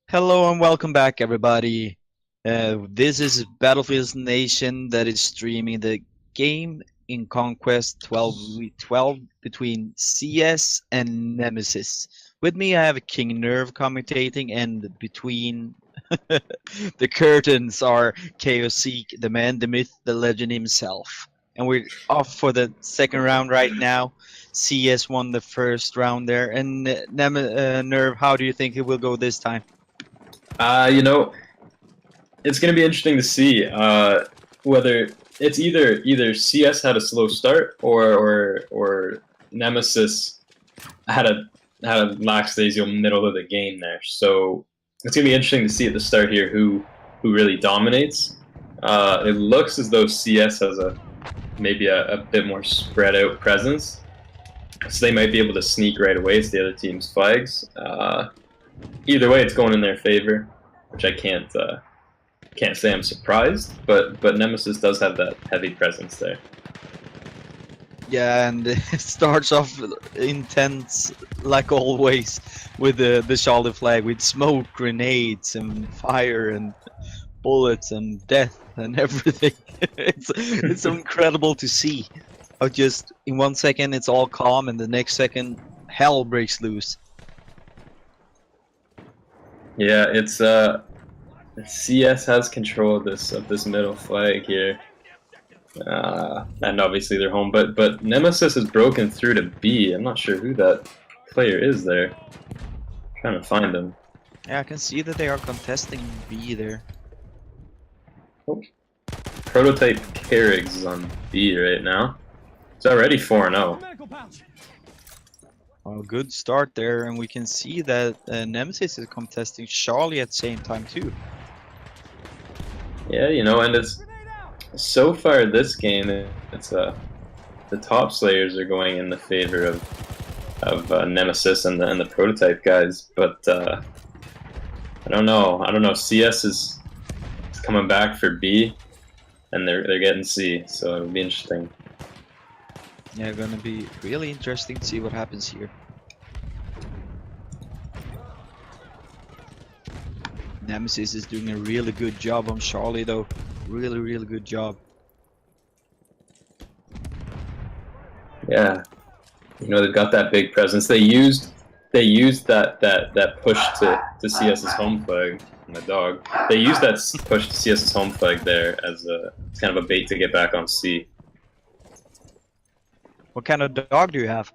Hello and welcome back, everybody. This is Battlefield Nation that is streaming the game in Conquest 12v12 between CS and Nemesis. With me, I have King Nerv commentating, and between the curtains are ChaosZake, the man, the myth, the legend himself. And we're off for the second round right now. CS won the first round there. And Nerv, how do you think it will go this time? You know, it's going to be interesting to see whether it's either CS had a slow start or Nemesis had a lackadaisical middle of the game there. So it's going to be interesting to see at the start here who really dominates. It looks as though CS has maybe a bit more spread out presence, so they might be able to sneak right away to the other team's flags. Either way, it's going in their favor, which I can't say I'm surprised, but Nemesis does have that heavy presence there. Yeah, and it starts off intense like always with the Charlie flag, with smoke, grenades, and fire, and bullets, and death, and everything. it's so incredible to see how just in 1 second it's all calm, and the next second hell breaks loose. Yeah, it's CS has control of this middle flag here, and obviously they're home. But Nemesis has broken through to B. I'm not sure who that player is there. I'm trying to find him. Yeah, I can see that they are contesting B there. Oh. Prototype Kerrigs is on B right now. It's already 4-0. Oh, good start there, and we can see that Nemesis is contesting Charlie at the same time too. Yeah, you know, and it's so far this game, it's the top slayers are going in the favor of Nemesis and the prototype guys, but I don't know. CS is coming back for B, and they're getting C, so it'll be interesting. Yeah, gonna be really interesting to see what happens here. Nemesis is doing a really good job on Charlie though. Really good job. Yeah. You know, they've got that big presence. They used that push to CS's home flag. My dog. They used that push to CS's home flag there as kind of a bait to get back on C. What kind of dog do you have?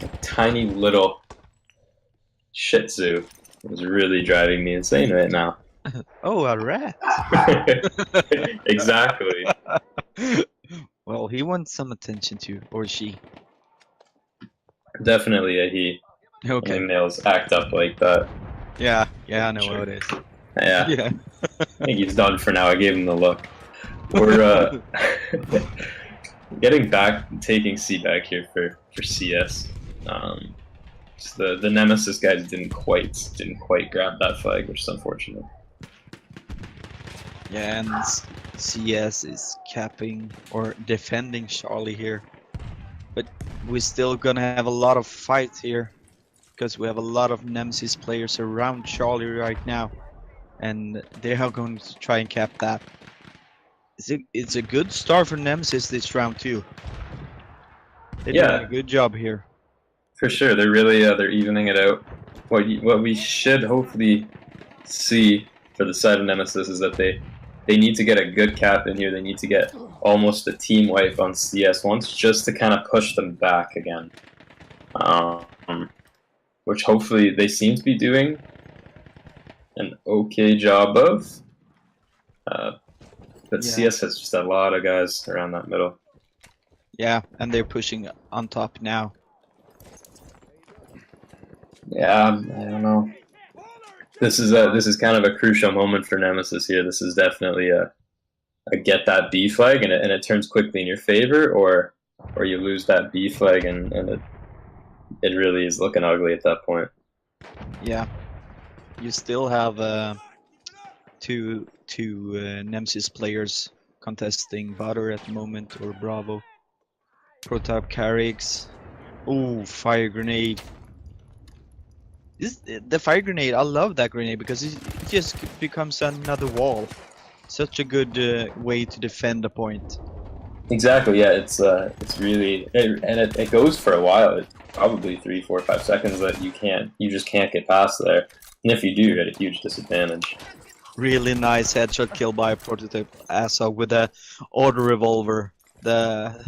A tiny little Shih Tzu. It was really driving me insane right now. Oh, a rat. Exactly. Well, he wants some attention too, or she. Definitely a he. Okay. Only males act up like that. Yeah, I know Sure. how it is. Yeah. Yeah. I think he's done for now. I gave him the look. We're getting back, taking C back here for CS. The Nemesis guys didn't quite grab that flag, which is unfortunate. Yeah, and CS is capping or defending Charlie here, but we're still gonna have a lot of fight here because we have a lot of Nemesis players around Charlie right now, and they are going to try and cap that. It's a good start for Nemesis this round too. They're doing a good job here. For sure, they're really they're evening it out. What we should hopefully see for the side of Nemesis is that they need to get a good cap in here. They need to get almost a team wipe on CS once, just to kind of push them back again. Which hopefully they seem to be doing an okay job of. But Yeah. CS has just a lot of guys around that middle. Yeah, and they're pushing on top now. Yeah, I don't know. This is kind of a crucial moment for Nemesis here. This is definitely a get that B flag and it turns quickly in your favor, or you lose that B flag and it really is looking ugly at that point. Yeah, you still have two Nemesis players contesting Butter at the moment, or Bravo. Prototype Kerrigs. Ooh, fire grenade. The fire grenade, I love that grenade because it just becomes another wall. Such a good way to defend a point. Exactly. Yeah, it's really it goes for a while. It's probably 3, 4, 5 seconds that you just can't get past there. And if you do, you're at a huge disadvantage. Really nice headshot kill by Prototype Asa with a auto revolver. The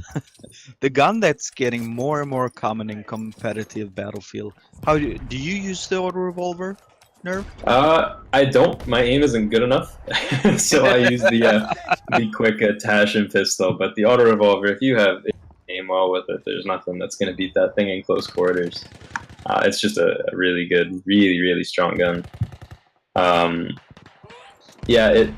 the gun that's getting more and more common in competitive Battlefield. How do you use the auto revolver, Nerv? I don't. My aim isn't good enough, so I use the quick attachment pistol. But the auto revolver, if you aim well with it, there's nothing that's gonna beat that thing in close quarters. It's just a really good, really strong gun. Yeah, it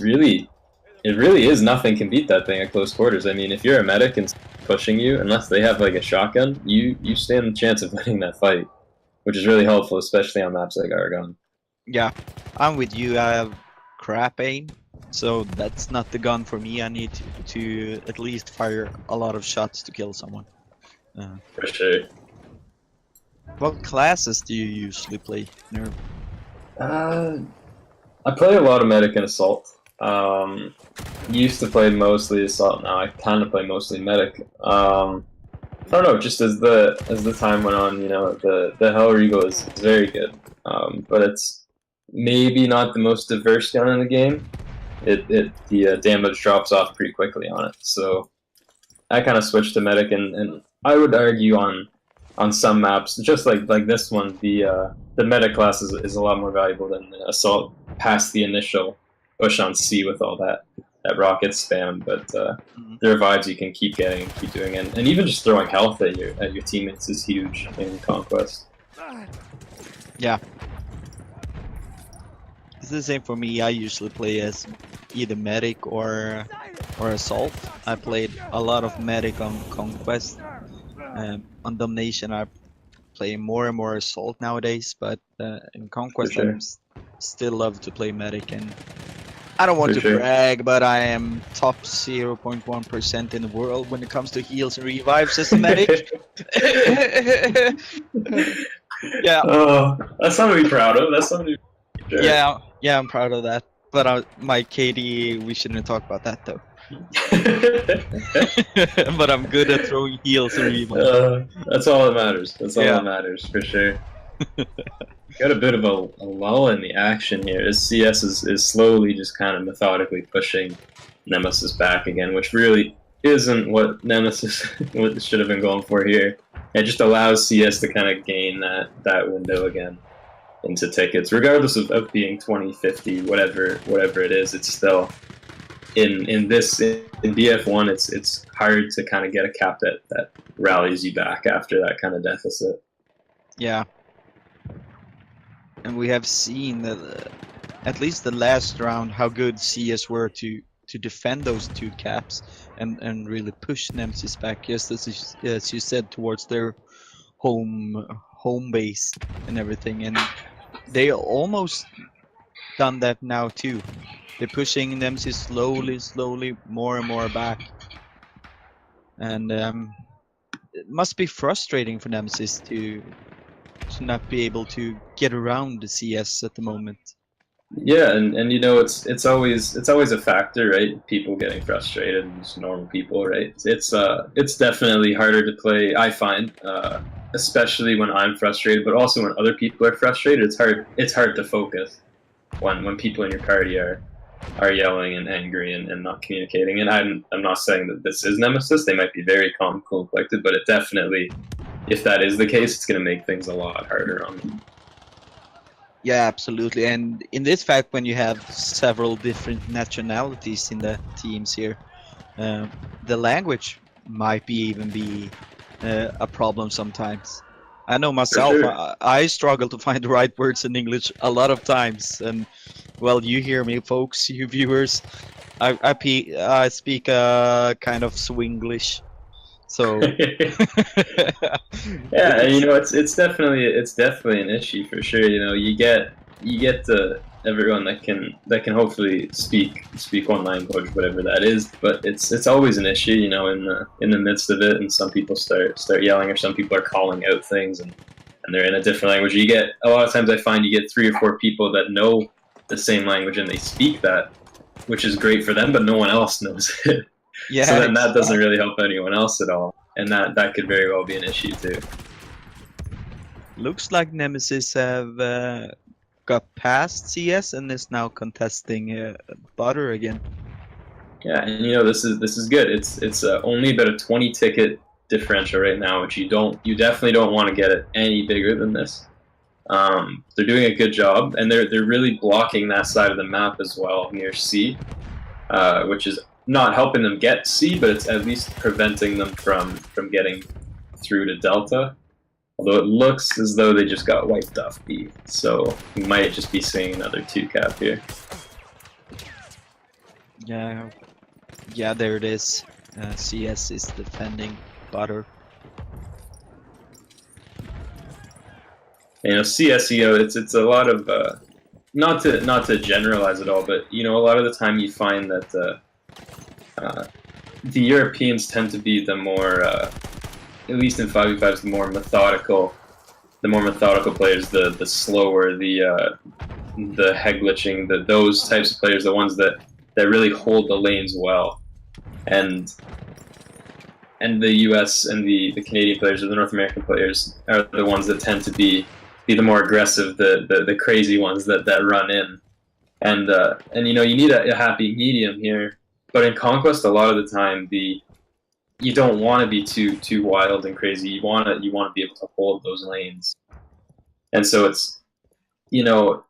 really is nothing can beat that thing at close quarters. I mean, if you're a medic and pushing you, unless they have like a shotgun, you stand the chance of winning that fight, which is really helpful, especially on maps like Aragon. Yeah, I'm with you. I have crap aim, so that's not the gun for me. I need to at least fire a lot of shots to kill someone. For sure. What classes do you usually play, Nerv? I play a lot of medic and assault. Used to play mostly assault. Now I kind of play mostly medic. I don't know. Just as the time went on, you know, the Hellriegel is very good, but it's maybe not the most diverse gun in the game. The damage drops off pretty quickly on it. So I kind of switched to medic, and I would argue on some maps, just like this one, the medic class is a lot more valuable than the assault past the initial push on C with all that rocket spam. But there are vibes you can keep getting and keep doing, and even just throwing health at your teammates is huge in Conquest. Yeah. It's the same for me. I usually play as either medic or assault. I played a lot of medic on Conquest. On Domination, I play more and more assault nowadays, but in Conquest, sure. I still love to play medic. And I don't want to brag, but I am top 0.1% in the world when it comes to heals and revives as a medic. Yeah. Oh, that's something to be proud of. That's something to be sure. Yeah, I'm proud of that. But my KD, we shouldn't talk about that though. But I'm good at throwing heals and revives. That's all that matters. That's all that matters, for sure. Got a bit of a lull in the action here as CS is slowly just kind of methodically pushing Nemesis back again, which really isn't what Nemesis should have been going for here. It just allows CS to kind of gain that window again into tickets, regardless of being 20, 50, whatever it is. It's still in BF1. It's hard to kind of get a cap that rallies you back after that kind of deficit. Yeah. And we have seen that at least the last round how good CS were to defend those two caps and really push Nemesis back, just as you said, towards their home base and everything. And they almost done that now too. They're pushing Nemesis slowly, more and more back. And it must be frustrating for Nemesis to not be able to get around the CS at the moment. Yeah, and you know it's always a factor, right? People getting frustrated, just normal people, right? It's definitely harder to play, I find, especially when I'm frustrated, but also when other people are frustrated. It's hard to focus when people in your party are yelling and angry and not communicating. And I'm not saying that this is Nemesis. They might be very calm, cool, and collected, but it definitely, if that is the case, it's going to make things a lot harder on them. Yeah, absolutely. And in this fact, when you have several different nationalities in the teams here, the language might even be a problem sometimes. I know myself, sure. I struggle to find the right words in English a lot of times. And well, you hear me, folks, you viewers. I speak kind of Swinglish. So yeah, and you know it's definitely an issue for sure. You know, you get to everyone that can hopefully speak one language, whatever that is, but it's always an issue, you know, in the midst of it, and some people start yelling, or some people are calling out things, and and they're in a different language. You get a lot of times I find you get 3 or 4 people that know the same language and they speak that, which is great for them, but no one else knows it. Yeah. So then that doesn't really help anyone else at all, and that could very well be an issue too. Looks like Nemesis have got past CS and is now contesting Butter again. Yeah, and you know this is good. It's only about a 20 ticket differential right now, which you definitely don't want to get it any bigger than this. They're doing a good job, and they're really blocking that side of the map as well near C, which is not helping them get C, but it's at least preventing them from getting through to Delta. Although it looks as though they just got wiped off B, so we might just be seeing another 2-cap here. Yeah, there it is. CS is defending Butter. You know, CSEO, it's a lot of not to generalize at all, but you know, a lot of the time you find that the Europeans tend to be the more, at least in 5v5s, the more methodical players, the slower, the head glitching, those types of players, the ones that really hold the lanes well, and the US and the Canadian players or the North American players are the ones that tend to be the more aggressive, the crazy ones that run in, and you know, you need a happy medium here. But in Conquest, a lot of the time, you don't want to be too wild and crazy. You want to be able to hold those lanes, and so it's, you know,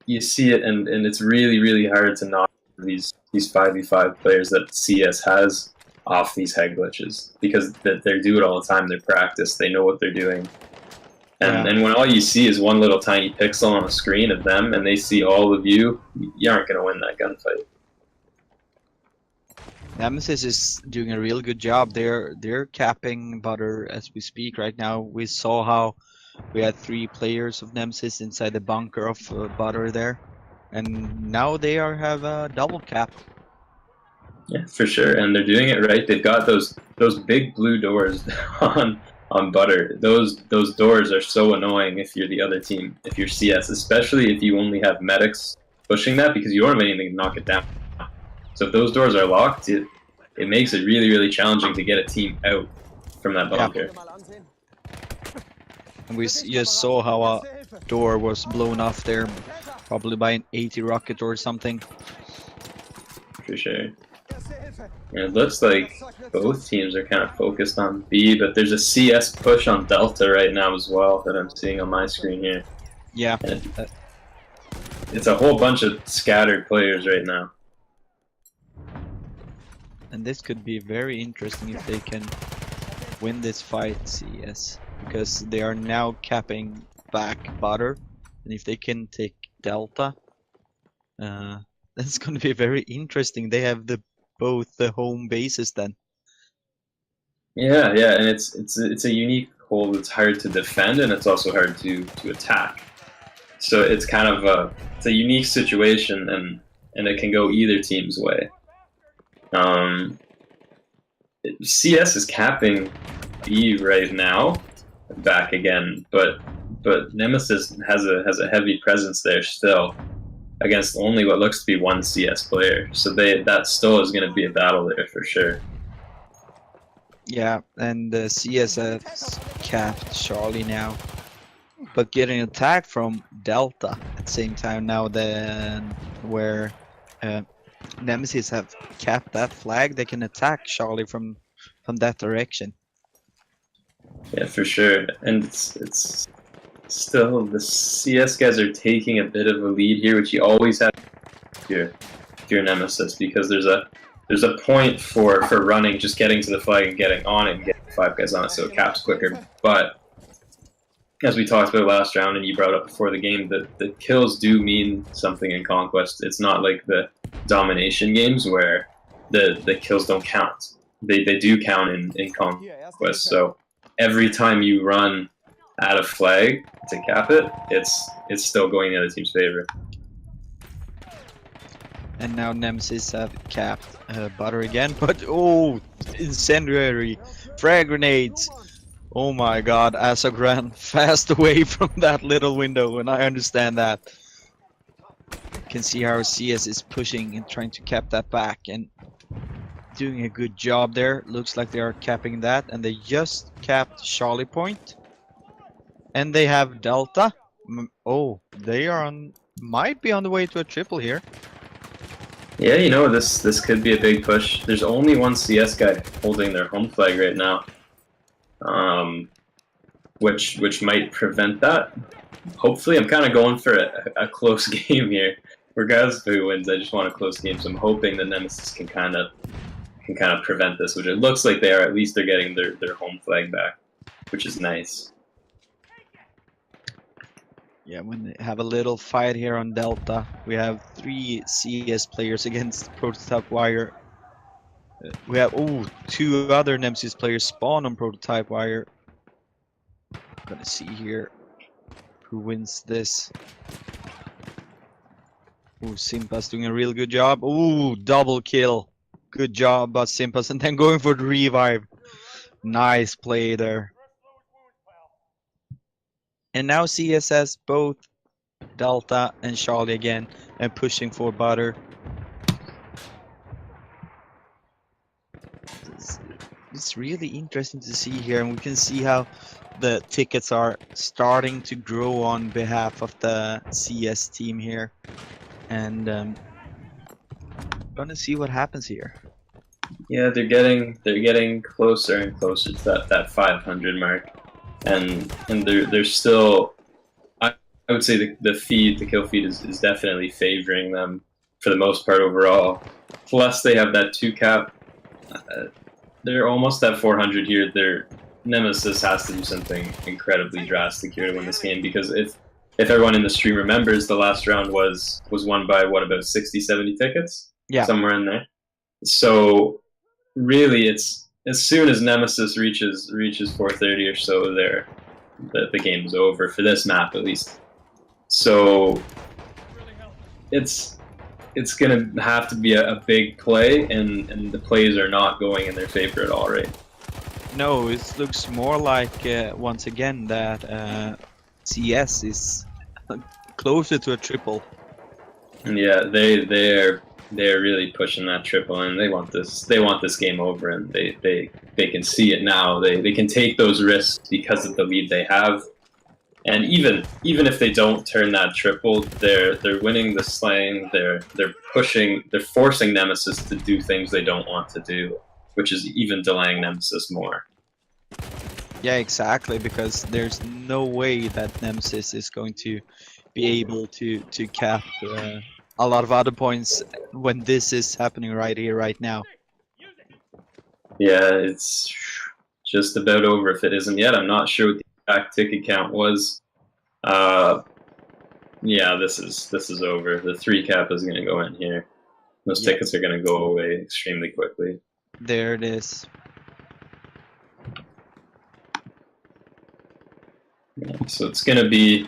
you see it, and it's really hard to knock these 5v5 players that CS has off these head glitches, because they do it all the time. They're practiced. They know what they're doing. And when all you see is one little tiny pixel on a screen of them, and they see all of you, you aren't going to win that gunfight. Nemesis is doing a real good job. They're capping Butter as we speak right now. We saw how we had 3 players of Nemesis inside the bunker of Butter there, and now they have a double cap. Yeah, for sure, and they're doing it right. They've got those big blue doors on Butter. Those doors are so annoying if you're the other team, if you're CS, especially if you only have medics pushing that, because you aren't anything to knock it down. So if those doors are locked, it makes it really challenging to get a team out from that bunker. And we just saw how a door was blown off there, probably by an 80 rocket or something. For sure. And it looks like both teams are kind of focused on B, but there's a CS push on Delta right now as well that I'm seeing on my screen here. Yeah. It's a whole bunch of scattered players right now. And this could be very interesting if they can win this fight, CS, because they are now capping back Butter, and if they can take Delta, that's going to be very interesting. They have both the home bases then. Yeah, and it's a unique hold. It's hard to defend, and it's also hard to attack. So it's kind of it's a unique situation, and it can go either team's way. CS is capping B right now, back again, but Nemesis has a heavy presence there still, against only what looks to be one CS player. So that still is going to be a battle there for sure. Yeah, and CS has capped Charlie now, but getting attacked from Delta at the same time now, then where Nemesis have capped that flag, they can attack Charlie from that direction. Yeah, for sure. And it's still, the CS guys are taking a bit of a lead here, which you always have here if you're Nemesis, because there's a point for running, just getting to the flag and getting on it and getting 5 guys on it, so it caps quicker. But as we talked about last round, and you brought up before the game, the kills do mean something in Conquest. It's not like the domination games where the kills don't count. They do count in Conquest. So every time you run out of flag to cap it, it's still going in the other team's favor. And now Nemesis have capped Butter again, but oh, incendiary frag grenades! Oh my god, Azog ran fast away from that little window, and I understand that. You can see how CS is pushing and trying to cap that back, and doing a good job there. Looks like they are capping that, and they just capped Charlie Point. And they have Delta. Oh, they are on, might be on the way to a triple here. Yeah, you know, this could be a big push. There's only one CS guy holding their home flag right now, which might prevent that. Hopefully, I'm kind of going for a close game here. Regardless of who wins, I just want a close game. So I'm hoping the Nemesis can kind of prevent this, which it looks like they are. At least they're getting their home flag back, which is nice. Yeah, when they have a little fight here on Delta, we have 3 CS players against Prototype Wire. We have 2 other Nemesis players spawn on Prototype Wire. Gonna see here who wins this. Simpa's doing a real good job. Double kill. Good job by Simpas, and then going for the revive. Nice play there. And now CS has both Delta and Charlie again, and pushing for Butter. It's really interesting to see here, and we can see how the tickets are starting to grow on behalf of the CS team here. And gonna see what happens here. Yeah, they're getting closer and closer to that 500 mark, and they're still. I would say the kill feed is definitely favoring them for the most part overall. Plus they have that 2 cap. They're almost at 400 here. Their Nemesis has to do something incredibly drastic here to win this game, because if everyone in the stream remembers, the last round was won by what, about 60-70 tickets? Yeah, somewhere in there. So really, it's as soon as Nemesis reaches 430 or so, there the game is over for this map at least. So it's gonna have to be a big play, and the plays are not going in their favor at all, right? no, it looks more like once again that CS is closer to a triple. And yeah, they're really pushing that triple, and they want this game over, and they can see it now. They can take those risks because of the lead they have, and even if they don't turn that triple, they're winning the slaying. They're forcing Nemesis to do things they don't want to do, which is even delaying Nemesis more. Yeah, exactly, because there's no way that Nemesis is going to be able to cap a lot of other points when this is happening right here, right now. Yeah, it's just about over if it isn't yet. I'm not sure what the exact ticket count was. Yeah, this is over. The 3 cap is going to go in here. Those tickets are going to go away extremely quickly. There it is. Yeah, so it's going to be...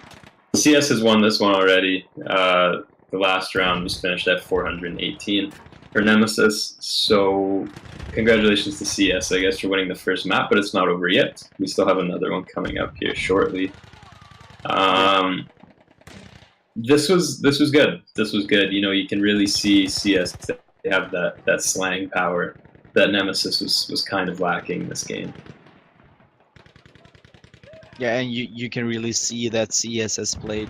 CS has won this one already. The last round was finished at 418 for Nemesis. So congratulations to CS, I guess, for winning the first map, but it's not over yet. We still have another one coming up here shortly. This was good. This was good. You know, you can really see CS have that slang power that Nemesis was kind of lacking in this game. Yeah, and you can really see that CS has played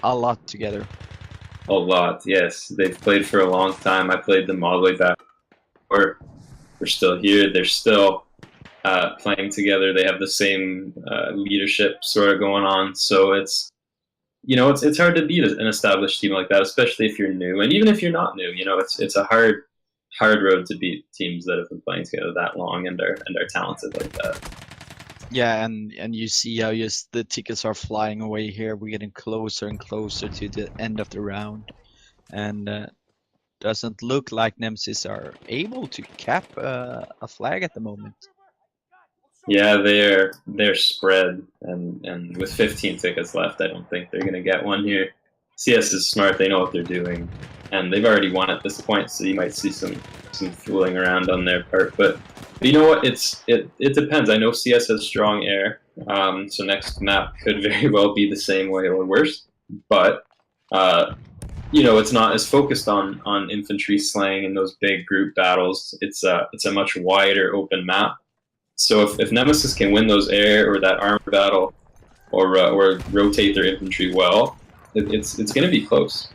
a lot together. A lot, yes. They've played for a long time. I played them all the way back. Or they're still here. They're still playing together. They have the same leadership sort of going on. So it's, you know, it's hard to beat an established team like that, especially if you're new. And even if you're not new, you know, it's a hard road to beat teams that have been playing together that long and are talented like that. Yeah, and you see how just the tickets are flying away here. We're getting closer and closer to the end of the round, and doesn't look like Nemesis are able to cap a flag at the moment. Yeah, they're spread, and with 15 tickets left, I don't think they're gonna get one here. CS is smart; they know what they're doing, and they've already won at this point. So you might see some fooling around on their part, but you know what? It depends. I know CS has strong air, so next map could very well be the same way or worse. But you know, it's not as focused on infantry slaying and those big group battles. It's a much wider open map. So if Nemesis can win those air or that armor battle, or rotate their infantry well, it's going to be close.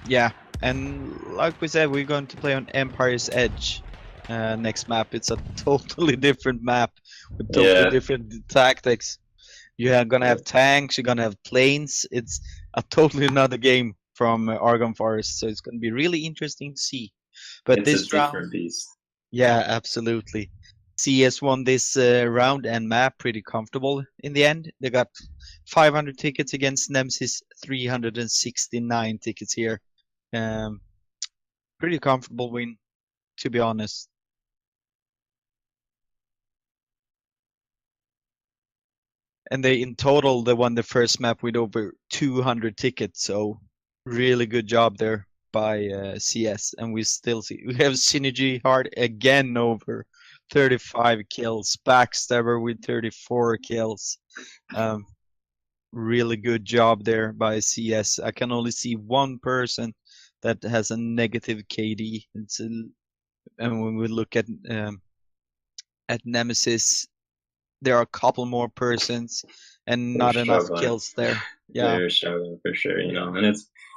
Yeah, and like we said, we're going to play on Empire's Edge next map. It's a totally different map with totally different tactics. You're gonna have tanks, you're gonna have planes. It's a totally another game from Argon Forest, so it's gonna be really interesting to see. But it's this a round, different beast. Yeah, absolutely. CS won this round and map pretty comfortable in the end. They got 500 tickets against Nemesis 369 tickets here. Pretty comfortable win, to be honest. And they in total they won the first map with over 200 tickets, so really good job there by CS. And we still see we have Synergy Hard again over 35 kills, Backstabber with 34 kills. Really good job there by CS. I can only see one person that has a negative KD. And when we look at Nemesis, there are a couple more persons and not enough kills there. Yeah, they're struggling for sure, you know, and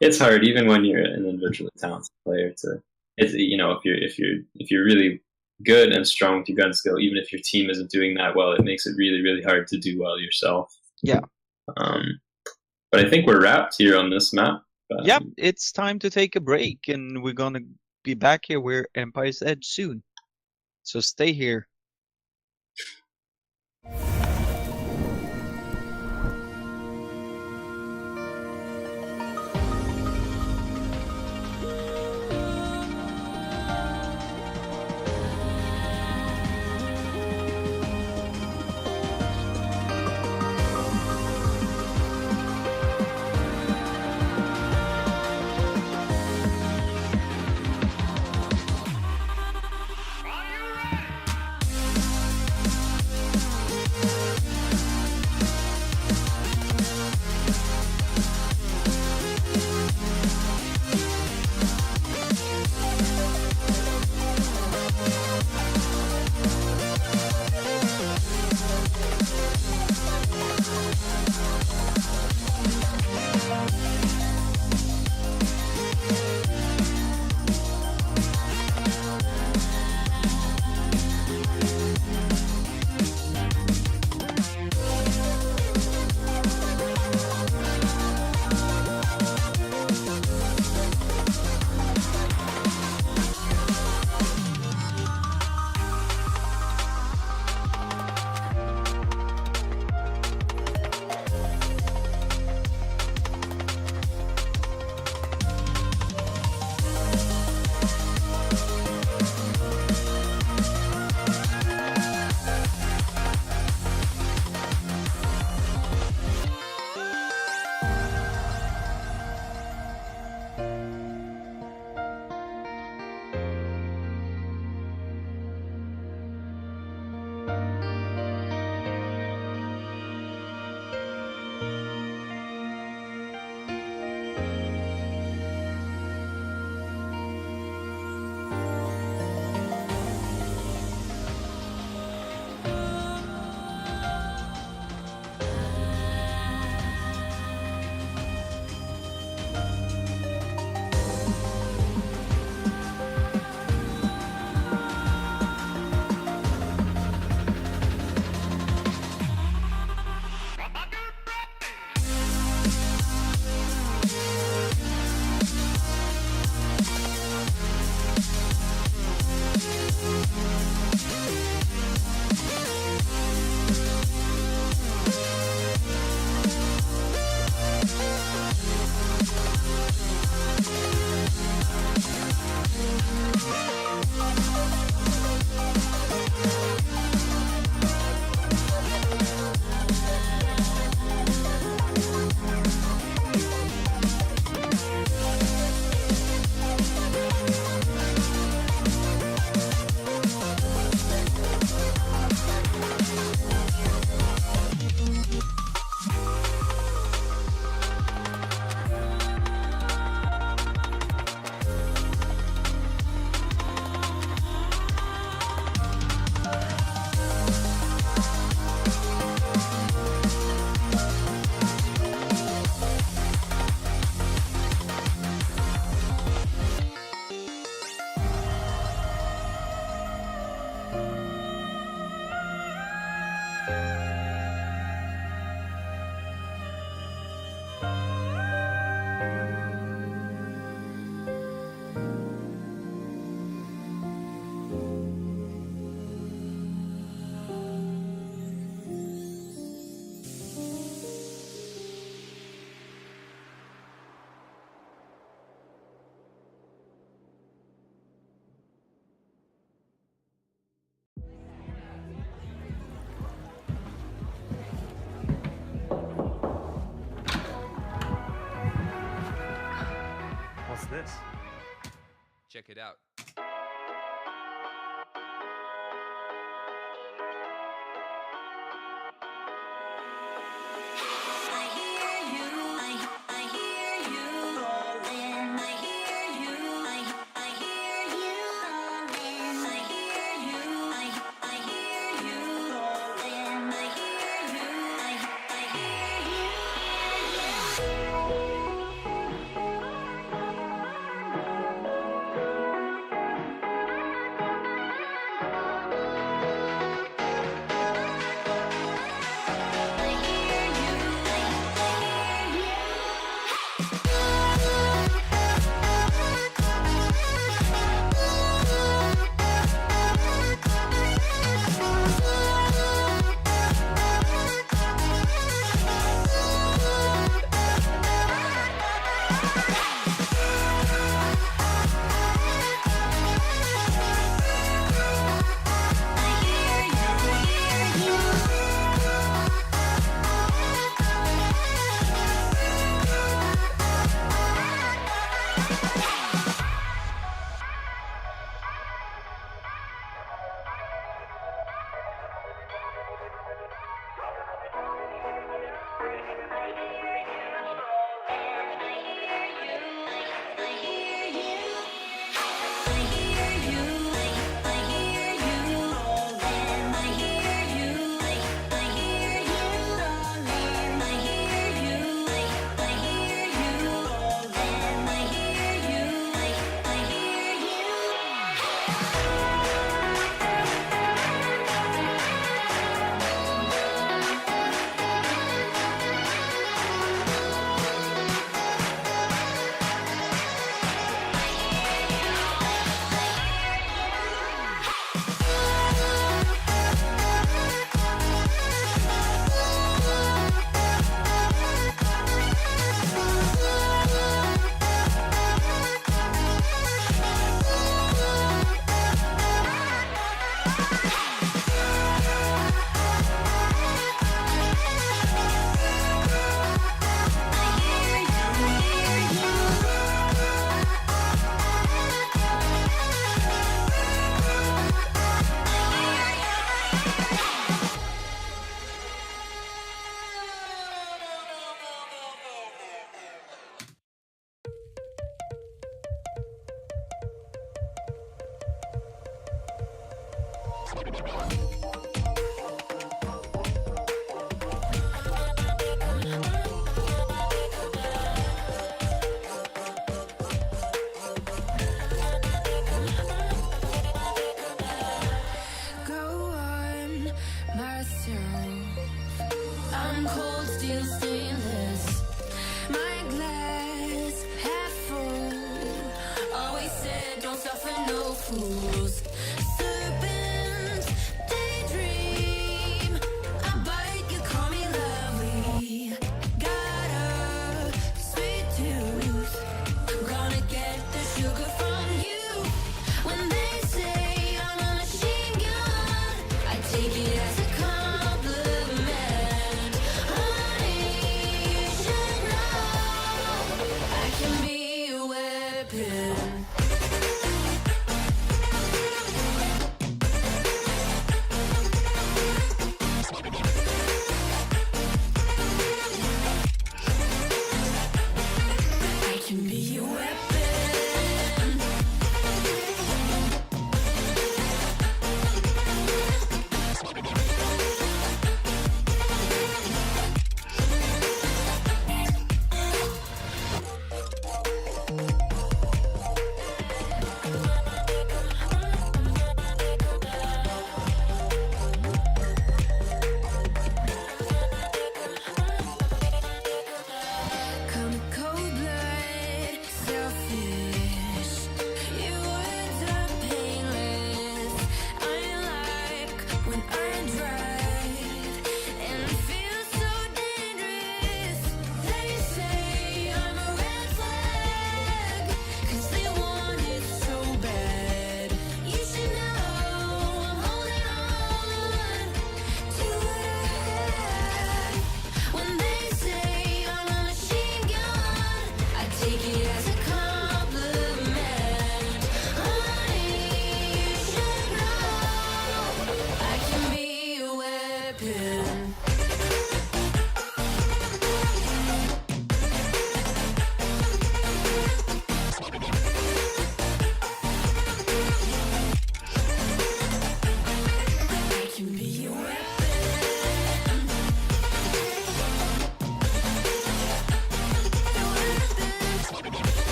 it's hard even when you're an individually talented player to. It's, you know, if you're really good and strong with your gun skill, even if your team isn't doing that well, it makes it really, really hard to do well yourself. Yeah. But I think we're wrapped here on this map. Yep, it's time to take a break, and we're gonna be back here with Empire's Edge soon. So stay here. check it out.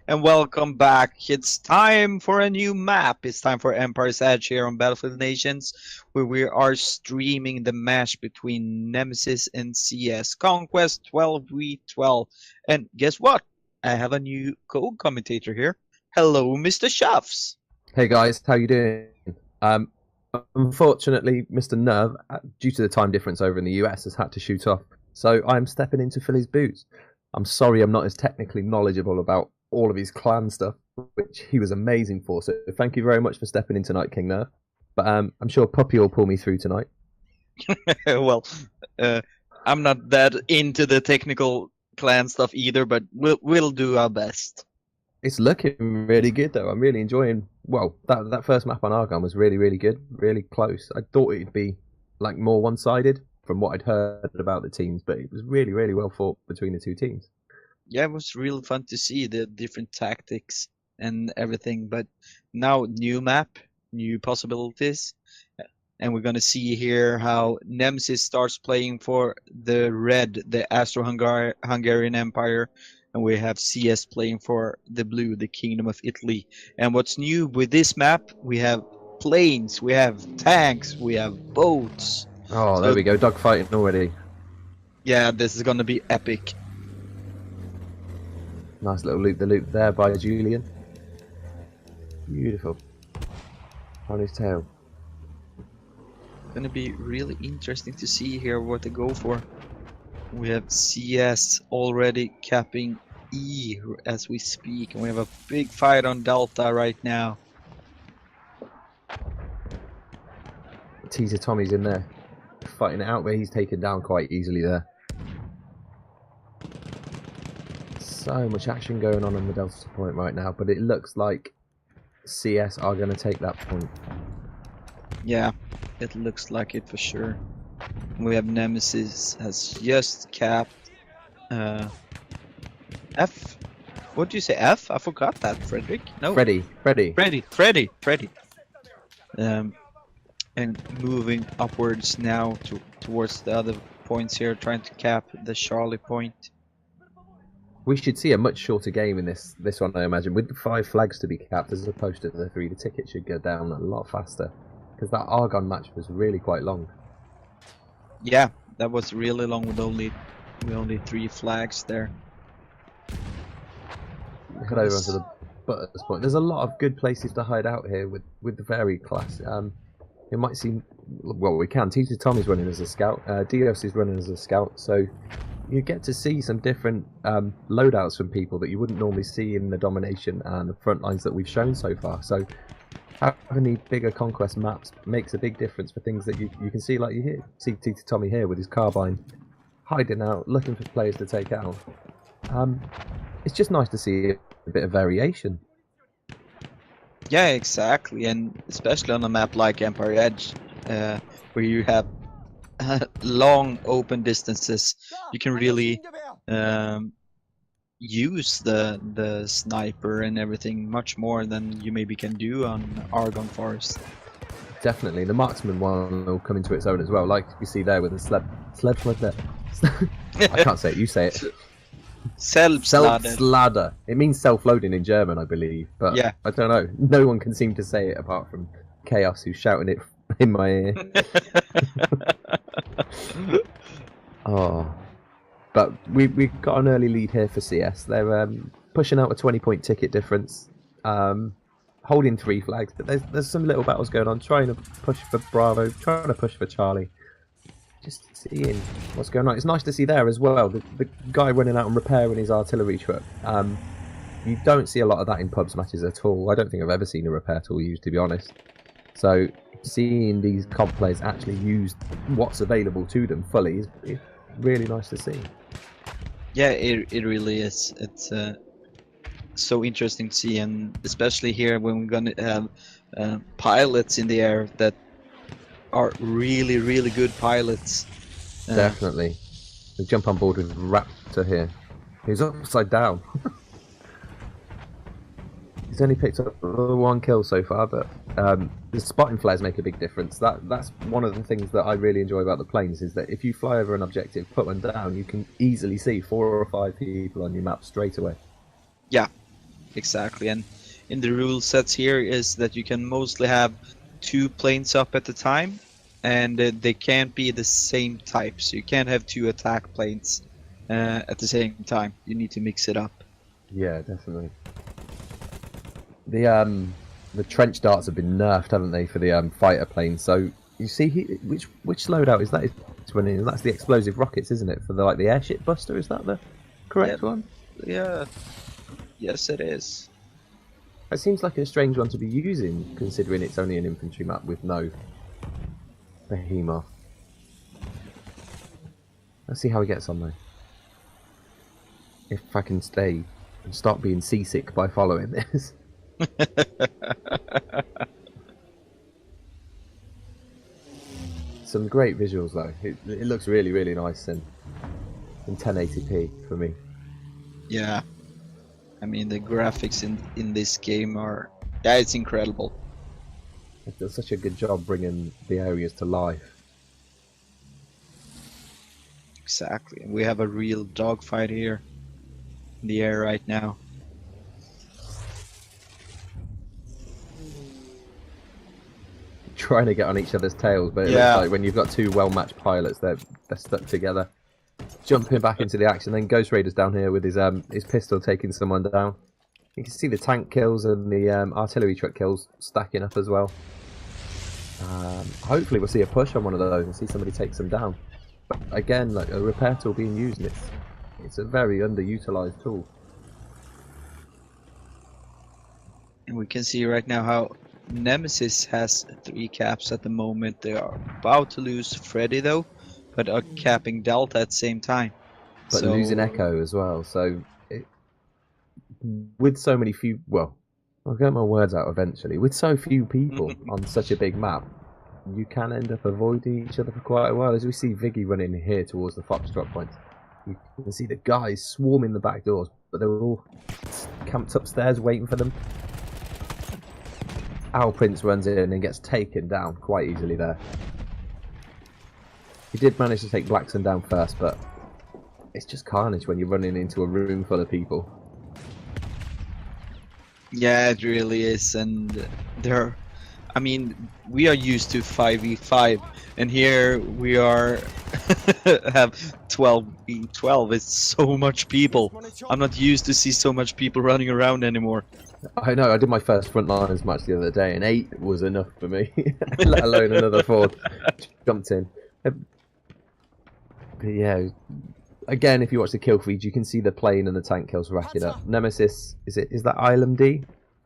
and welcome back. It's time for a new map. It's time for Empire's Edge here on Battlefield Nations, where we are streaming the match between Nemesis and CS, Conquest 12v12. And guess what? I have a new co-commentator here. Hello, Mr. Shuffs. Hey guys, how you doing? Unfortunately, Mr. Nerv, due to the time difference over in the US, has had to shoot off. So I'm stepping into Philly's boots. I'm sorry I'm not as technically knowledgeable about all of his clan stuff, which he was amazing for. So thank you very much for stepping in tonight, King Nerv. But I'm sure Puppy will pull me through tonight. Well, I'm not that into the technical clan stuff either, but we'll do our best. It's looking really good though. I'm really enjoying. Well, that first map on Argon was really, really good, really close. I thought it'd be like more one-sided from what I'd heard about the teams, but it was really, really well fought between the two teams. Yeah, it was real fun to see the different tactics and everything. But now, new map, new possibilities, and we're gonna see here how Nemesis starts playing for the red, the Austro-Hungarian Empire. And we have CS playing for the blue, the Kingdom of Italy. And what's new with this map, we have planes, we have tanks, we have boats. Oh, there we go, dogfighting already. Yeah, this is gonna be epic. Nice little loop-the-loop there by Julian. Beautiful. On his tail. Gonna be really interesting to see here what they go for. We have CS already capping E as we speak, and we have a big fight on Delta right now. Teaser Tommy's in there, fighting it out, but he's taken down quite easily there. So much action going on the Delta point right now, but it looks like CS are going to take that point. Yeah, it looks like it for sure. We have Nemesis has just capped F. What do you say, F? I forgot that, Frederick. No. Freddy. Freddy. And moving upwards now towards the other points here, trying to cap the Charlie point. We should see a much shorter game in this one, I imagine, with the 5 flags to be capped as opposed to the 3. The ticket should go down a lot faster because that Argon match was really quite long. Yeah, that was really long with only 3 flags there. Head over onto the Butters point. There's a lot of good places to hide out here with the varied class. It might seem, well, we can. Teaser Tommy's running as a scout. Dios is running as a scout, so you get to see some different loadouts from people that you wouldn't normally see in the domination and the front lines that we've shown so far. So having the bigger conquest maps makes a big difference for things that you can see, like you see Teaser Tommy here with his carbine, hiding out, looking for players to take out. It's just nice to see a bit of variation. Yeah, exactly, and especially on a map like Empire Edge, where you have long open distances, you can really use the sniper and everything much more than you maybe can do on Argon Forest. Definitely, the marksman one will come into its own as well, like we see there with the sled there. I can't say it, you say it. Self-sladder. It means self-loading in German, I believe, but yeah. I don't know. No one can seem to say it apart from Chaos, who's shouting it in my ear. Oh, but we got an early lead here for CS. They're pushing out a 20-point ticket difference, holding 3 flags. But there's some little battles going on, trying to push for Bravo, trying to push for Charlie. Just seeing what's going on. It's nice to see there as well. The guy running out and repairing his artillery truck. You don't see a lot of that in pubs matches at all. I don't think I've ever seen a repair tool used, to be honest. So seeing these comp players actually use what's available to them fully is really nice to see. Yeah, it really is. It's so interesting to see, and especially here when we're gonna have pilots in the air that are really, really good pilots. Definitely. We jump on board with Raptor here. He's upside down. He's only picked up 1 kill so far, but the spotting flares make a big difference. That's one of the things that I really enjoy about the planes, is that if you fly over an objective, put one down, you can easily see 4 or 5 people on your map straight away. Yeah, exactly. And in the rule sets here is that you can mostly have 2 planes up at a time, and they can't be the same type. So you can't have 2 attack planes at the same time. You need to mix it up. Yeah, definitely. The trench darts have been nerfed, haven't they, for the fighter planes? So you see, which loadout is that? That's the explosive rockets, isn't it? For the airship buster, is that the correct one? Yeah. Yes, it is. It seems like a strange one to be using, considering it's only an infantry map with no behemoth. Let's see how he gets on though. If I can stay and stop being seasick by following this. Some great visuals though. It looks really, really nice and in 1080p for me. Yeah. I mean, the graphics in this game are... Yeah, it's incredible. It does such a good job bringing the areas to life. Exactly. We have a real dogfight here in the air right now. Trying to get on each other's tails, but it looks like when you've got 2 well-matched pilots, they're stuck together. Jumping back into the action, then Ghost Raider's down here with his pistol taking someone down. You can see the tank kills and the artillery truck kills stacking up as well. Hopefully we'll see a push on one of those and see somebody take some down. But again, like a repair tool being used, and it's a very underutilized tool. And we can see right now how Nemesis has 3 caps at the moment. They are about to lose Freddy though, but are capping Delta at the same time. But losing Echo as well, so with so many few... Well, I'll get my words out eventually. With so few people on such a big map, you can end up avoiding each other for quite a while. As we see Viggy running here towards the Foxtrot point, you can see the guys swarming the back doors, but they were all camped upstairs waiting for them. Owl Prince runs in and gets taken down quite easily there. He did manage to take Blackson down first, but it's just carnage when you're running into a room full of people. Yeah, it really is, and I mean, we are used to 5v5, and here we are have 12v12. It's so much people. I'm not used to see so much people running around anymore. I know, I did my first frontlines match the other day, and 8 was enough for me, let alone another 4 jumped in. But yeah, again, if you watch the kill feed, you can see the plane and the tank kills racking up. Nemesis, is that Ilum D?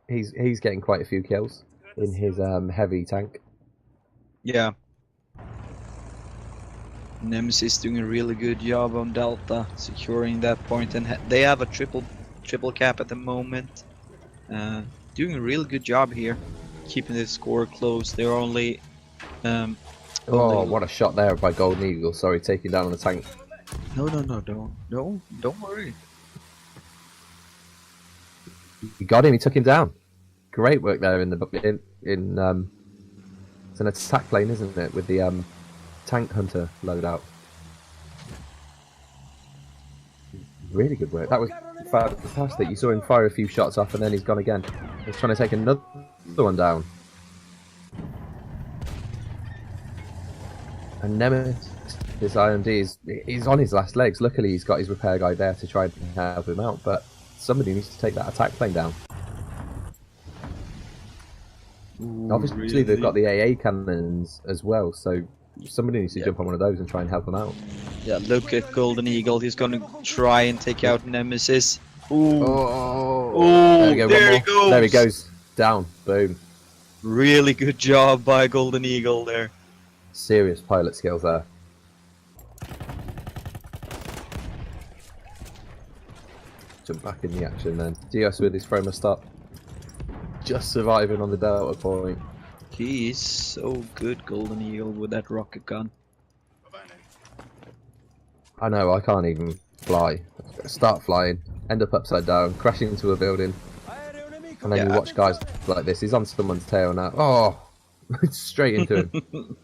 He's getting quite a few kills in his heavy tank. Yeah. Nemesis doing a really good job on Delta, securing that point, and they have a triple cap at the moment. Doing a really good job here, keeping the score close. They're only... oh, what a shot there by Golden Eagle. Sorry, taking down on the tank. No, don't worry. He got him. He took him down. Great work there it's an attack plane, isn't it, with the tank hunter loadout. Really good work. That was fantastic. You saw him fire a few shots off, and then he's gone again. He's trying to take another one down. And Nemesis, his IMD, is on his last legs. Luckily, he's got his repair guy there to try and help him out, but somebody needs to take that attack plane down. Ooh, obviously, really? they've got the AA cannons as well, so somebody needs to jump on one of those and try and help him out. Yeah, look at Golden Eagle. He's going to try and take out Nemesis. Ooh. Oh, there he goes. There he goes. Down. Boom. Really good job by Golden Eagle there. Serious pilot skills there. Jump back in the action then. Dios with his frame of stop. Just surviving on the Delta point. He is so good, Golden Eagle, with that rocket gun. I know, I can't even fly. Start flying, end up upside down, crashing into a building. And then you watch guys like this. He's on someone's tail now. Oh! Straight into him.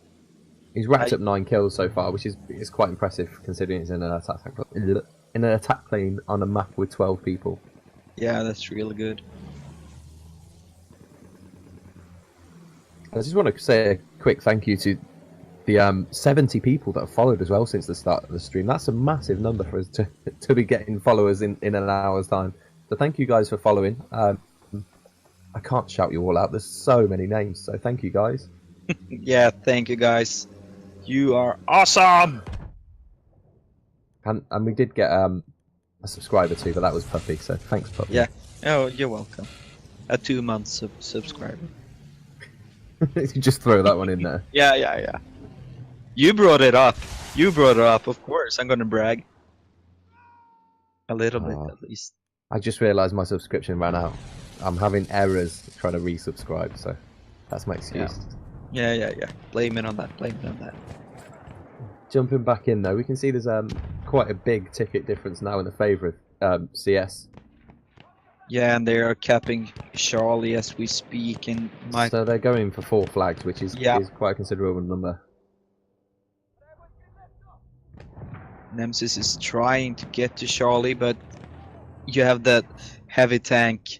He's racked up 9 kills so far, which is quite impressive considering it's in an attack plane on a map with 12 people. Yeah, that's really good. I just want to say a quick thank you to the 70 people that have followed as well since the start of the stream. That's a massive number for us to be getting followers in an hour's time. So thank you guys for following. I can't shout you all out. There's so many names. So thank you guys. Yeah, thank you guys. You are awesome. And we did get a subscriber too, but that was Puppy. So thanks, Puppy. Yeah. Oh, you're welcome. A 2 month subscriber. You just throw that one in there. Yeah. You brought it up. Of course. I'm gonna brag. A little bit, at least. I just realised my subscription ran out. I'm having errors trying to resubscribe, so that's my excuse. Yeah. Blame it on that. Jumping back in though, we can see there's quite a big ticket difference now in the favour of CS. Yeah, and they are capping Charlie as we speak. And So they're going for 4 flags, which is quite a considerable number. Nemesis is trying to get to Charlie, but you have that heavy tank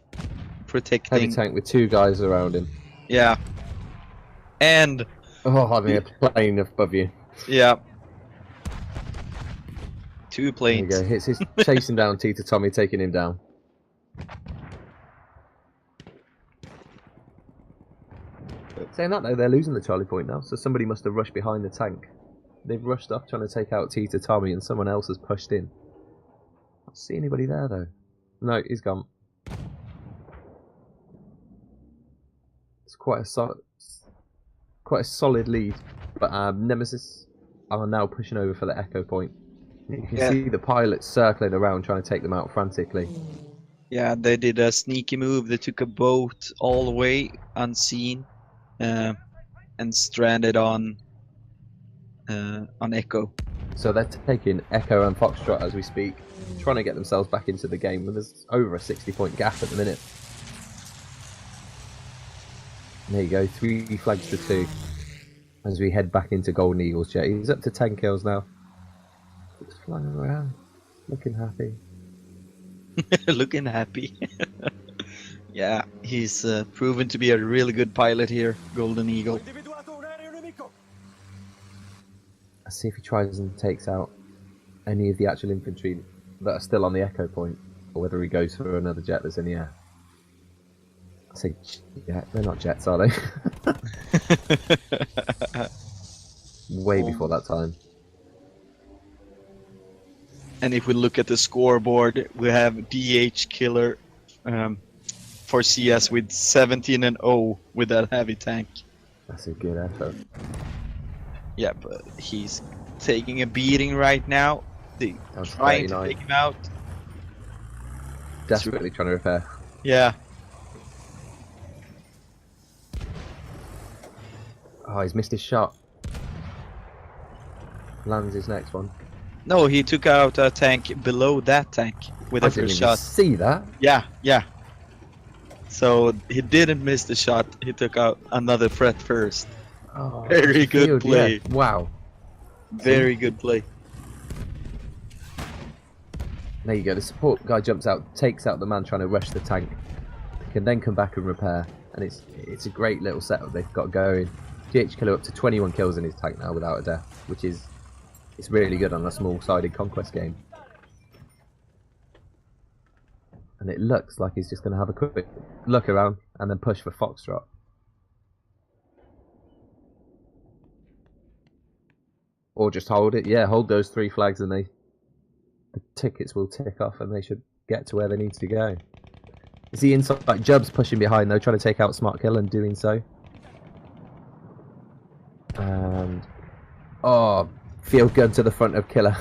protecting. Heavy tank with 2 guys around him. Yeah. And having a plane above you. Yeah. 2 planes. There you go. He's chasing down Tita Tommy, taking him down. Saying that though, they're losing the Charlie point now, so somebody must have rushed behind the tank. They've rushed up trying to take out Tita Tommy, and someone else has pushed in. I don't see anybody there though. No, he's gone. It's quite a solid lead, but Nemesis are now pushing over for the echo point. You can see the pilots circling around trying to take them out frantically. Yeah, they did a sneaky move. They took a boat all the way unseen and stranded on Echo. So they're taking Echo and Foxtrot as we speak, trying to get themselves back into the game. There's over a 60-point gap at the minute. There you go, 3 flags to 2 as we head back into Golden Eagle's jet. He's up to 10 kills now. Just flying around, looking happy. Looking happy. Yeah, he's proven to be a really good pilot here, Golden Eagle. Let's see if he tries and takes out any of the actual infantry that are still on the echo point, or whether he goes for another jet that's in the air. I say, yeah, they're not jets, are they? Way before that time. And if we look at the scoreboard, we have DH Killer for CS with 17-0 with that heavy tank. That's a good effort. Yeah, but he's taking a beating right now. They're trying to take him out. Desperately trying to repair. Yeah. Oh, he's missed his shot. Lands his next one. No, he took out a tank below that tank with a first shot. See that? Yeah. So he didn't miss the shot. He took out another threat first. Oh, very good play. Yeah. Wow. Very good play. There you go. The support guy jumps out, takes out the man trying to rush the tank. He can then come back and repair, and it's a great little setup they've got going. GH Killer up to 21 kills in his tank now without a death, which is it's really good on a small-sided Conquest game. And it looks like he's just going to have a quick look around and then push for Foxtrot. Or just hold it. Yeah, hold those 3 flags and the tickets will tick off and they should get to where they need to go. You see inside, like Jub's pushing behind though, trying to take out Smart Kill and doing so. And field gun to the front of Killer.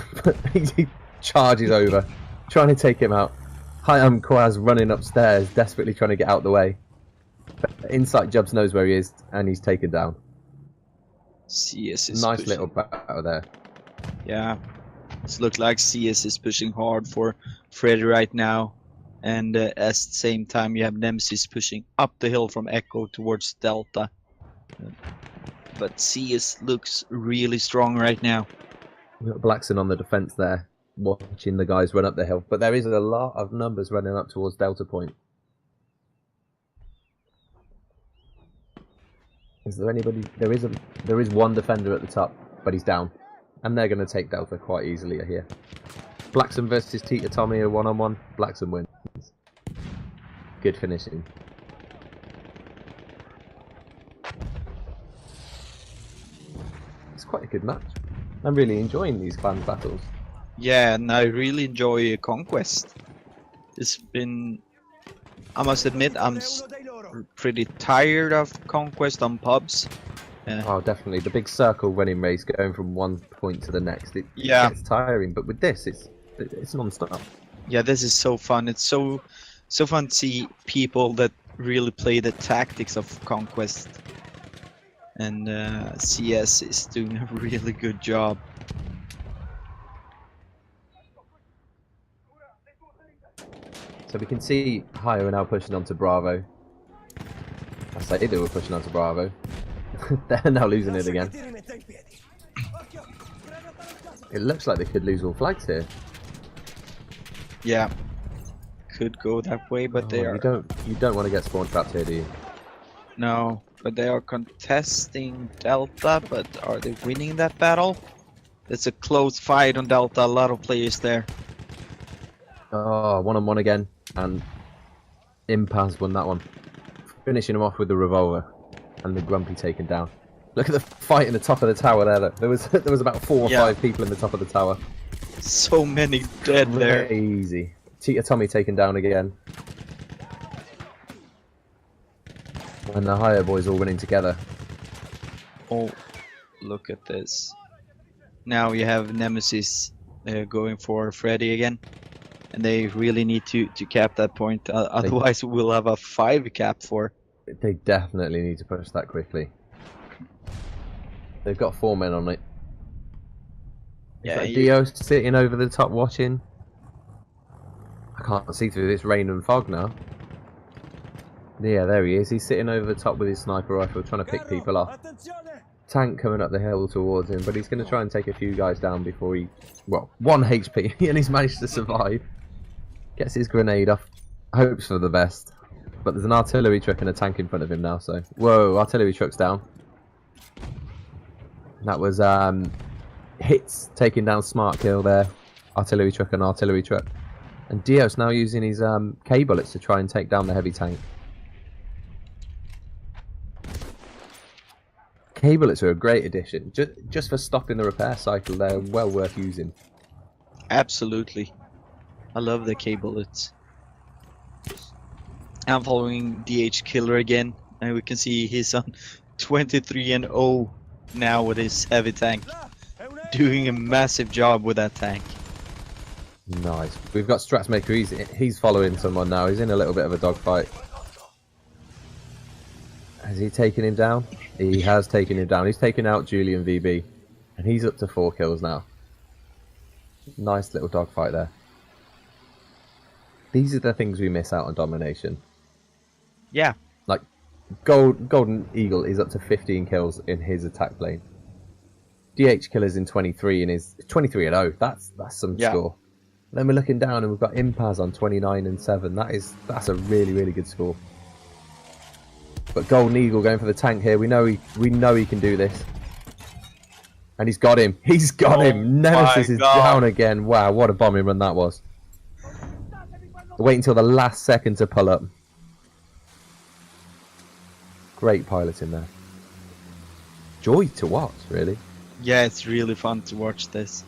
He charges over, trying to take him out. Quaz running upstairs, desperately trying to get out the way. But Insight Jubs knows where he is, and he's taken down. CS is nice pushing. Little battle there. Yeah, it looks like CS is pushing hard for Freddy right now, and at the same time you have Nemesis pushing up the hill from Echo towards Delta. But CS looks really strong right now. We've got Blackson on the defense there. watching the guys run up the hill. But there is a lot of numbers running up towards Delta Point. Is there anybody? There is one defender at the top, but he's down, and they're going to take Delta quite easily here. Blackson versus Tita Tommy are 1-on-1. Blackson wins. Good finishing. It's quite a good match. I'm really enjoying these clan battles. Yeah, and I really enjoy Conquest. It's been, I must admit, I'm pretty tired of Conquest on pubs. Oh, definitely. The big circle running race going from one point to the next. It gets tiring, but with this, it's non-stop. Yeah, this is so fun. It's so fun to see people that really play the tactics of Conquest. And CS is doing a really good job. So we can see HAYA are now pushing onto Bravo. I say they were pushing onto Bravo. They're now losing it again. It looks like they could lose all flags here. Yeah, could go that way, but they are. You don't want to get spawn trapped here, do you? No, but they are contesting Delta. But are they winning that battle? It's a close fight on Delta. A lot of players there. Oh, 1-on-1 again, and Impaz won that one, finishing him off with the revolver, and the Grumpy taken down. Look at the fight in the top of the tower there. Look. There was about 4 or 5 people in the top of the tower. So many dead there. Easy. Tita Tommy taken down again. And the HAYA boys all winning together. Oh, look at this. Now you have Nemesis going for Freddy again. And they really need to cap that point, otherwise we'll have a 5 cap for. They definitely need to push that quickly. They've got 4 men on it. Yeah, Dio sitting over the top watching. I can't see through this rain and fog now. Yeah, there he is. He's sitting over the top with his sniper rifle trying to pick people off. Tank coming up the hill towards him, but he's going to try and take a few guys down before he... Well, 1 HP, and he's managed to survive. Gets his grenade off. Hopes for the best. But there's an artillery truck and a tank in front of him now, so... Whoa, artillery truck's down. That was Hits taking down Smart Kill there. Artillery truck and artillery truck. And Dio's now using his K-bullets to try and take down the heavy tank. K-bullets are a great addition. Just for stopping the repair cycle, they're well worth using. Absolutely. I love the K-bullets. I'm following DH Killer again, and we can see he's on 23-0 now with his heavy tank. Doing a massive job with that tank. Nice. We've got Stratsmaker, he's following someone now. He's in a little bit of a dogfight. Has he taken him down? He has taken him down. He's taken out Julian VB. And he's up to 4 kills now. Nice little dogfight there. These are the things we miss out on Domination. Yeah. Like, Golden Eagle is up to 15 kills in his attack lane. DH Killer's in 23 and is 23-0. That's some score. Then we're looking down and we've got Impaz on 29-7. That's a really, really good score. But Golden Eagle going for the tank here. We know he can do this. And he's got him. He's got him. Nemesis is down again. Wow, what a bombing run that was. Wait until the last second to pull up. Great piloting there. Joy to watch, really. Yeah, it's really fun to watch this.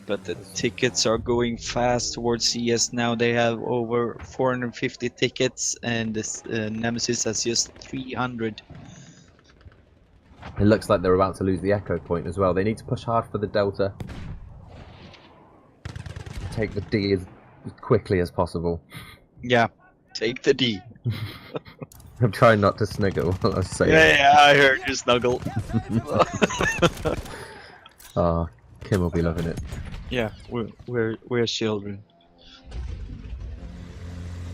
But the tickets are going fast towards CS now. They have over 450 tickets, and this Nemesis has just 300. It looks like they're about to lose the echo point as well. They need to push hard for the Delta. Take the D as quickly as possible. Yeah, take the D. I'm trying not to sniggle while I say it. Yeah, I heard you snuggle. Oh, Kim will be loving it. Yeah, we're children.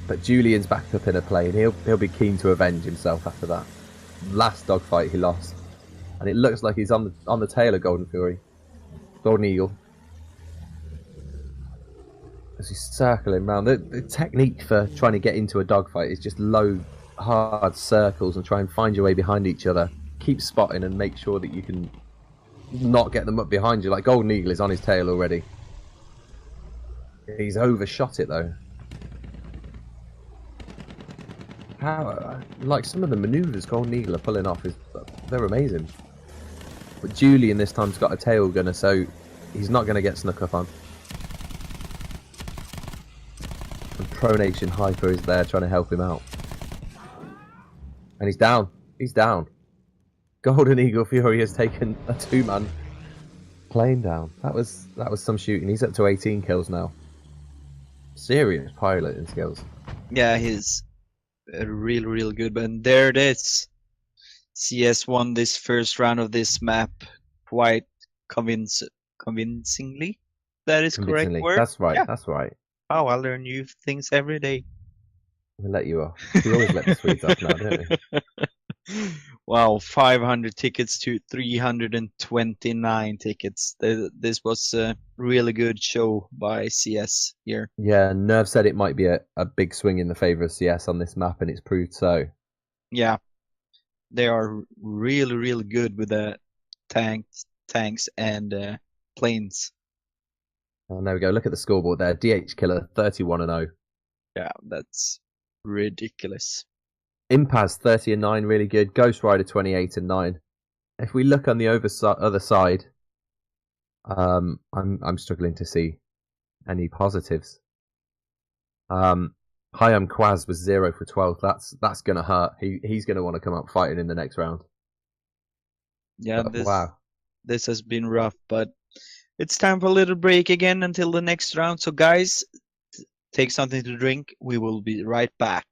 But Julian's back up in a play, and he'll be keen to avenge himself after that. Last dogfight he lost, and it looks like he's on the tail of Golden Fury. Golden Eagle. As he's circling around, the technique for trying to get into a dogfight is just low, hard circles and try and find your way behind each other. Keep spotting and make sure that you can not get them up behind you. Like Golden Eagle is on his tail already. He's overshot it though. How, like some of the maneuvers Golden Eagle are pulling off they're amazing. But Julian this time's got a tail gunner, so he's not going to get snuck up on. And Pronation Hyper is there trying to help him out. And he's down. He's down. Golden Eagle Fury has taken a 2-man plane down. That was some shooting. He's up to 18 kills now. Serious piloting skills. Yeah, he's real good. But there it is. CS won this first round of this map quite convincingly. That is correct word. That's right. Yeah. That's right. Oh, I learn new things every day. We'll let you off. We always let the Swedes off now, don't we? Wow, 500 tickets to 329 tickets. This was a really good show by CS here. Yeah, Nerv said it might be a big swing in the favour of CS on this map, and it's proved so. Yeah, they are really good with the tanks and planes. And there we go. Look at the scoreboard there. DH Killer 31-0. Yeah, that's ridiculous. Impaz 30-9, really good. Ghost Rider 28-9. If we look on the other side, I'm struggling to see any positives. Quaz was 0 for 12. That's gonna hurt. He's gonna want to come up fighting in the next round. Yeah, but, wow. This has been rough, but it's time for a little break again until the next round. So guys, take something to drink. We will be right back.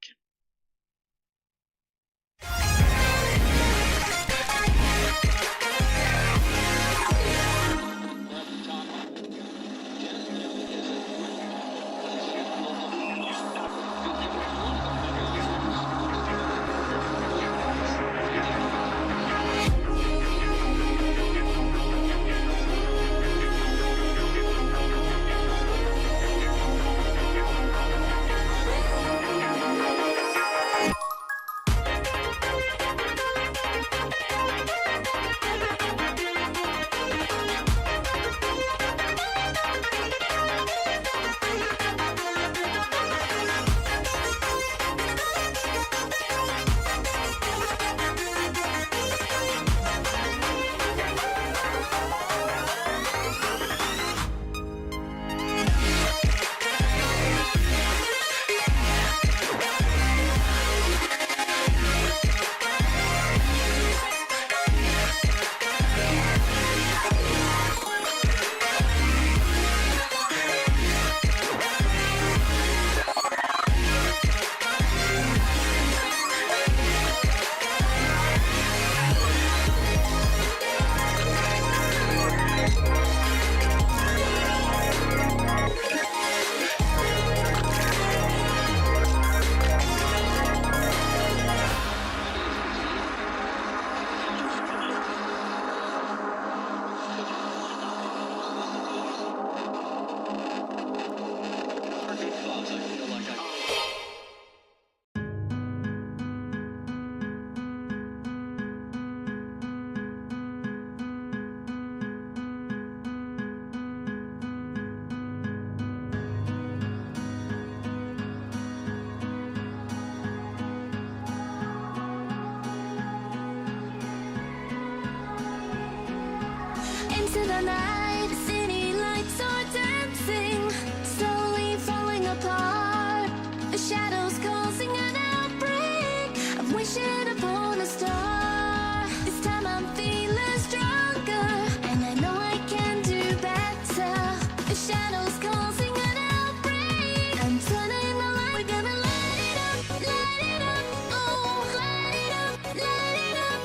Into the night, city lights are dancing, slowly falling apart. The shadows causing an outbreak. I'm wishing upon a star. This time I'm feeling stronger, and I know I can do better. The shadows causing an outbreak. I'm turning the light. We're gonna light it up, oh, light it up,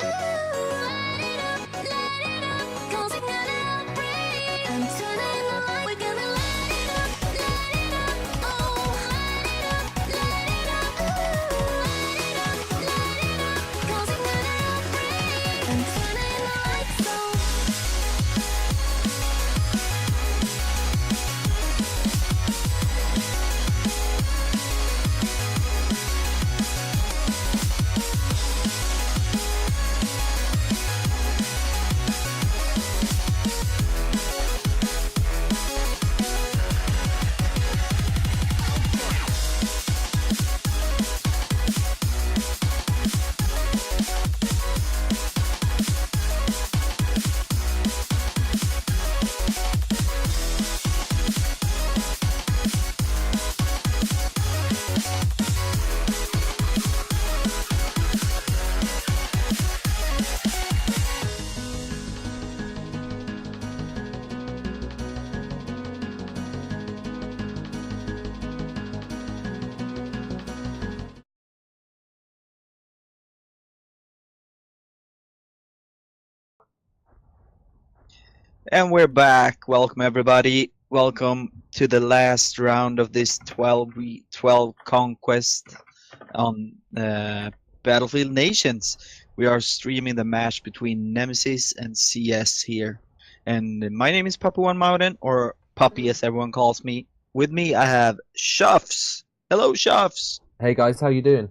ooh, light it up, causing an outbreak. I'm turning the light. We're gonna light it up, oh, light it up, ooh, light it up, And we're back. Welcome everybody. Welcome to the last round of this 12v12 conquest on Battlefield Nations. We are streaming the match between Nemesis and CS here. And my name is Papu Mountain, or Puppy as everyone calls me. With me I have Shuffs. Hello Shuffs. Hey guys, how you doing?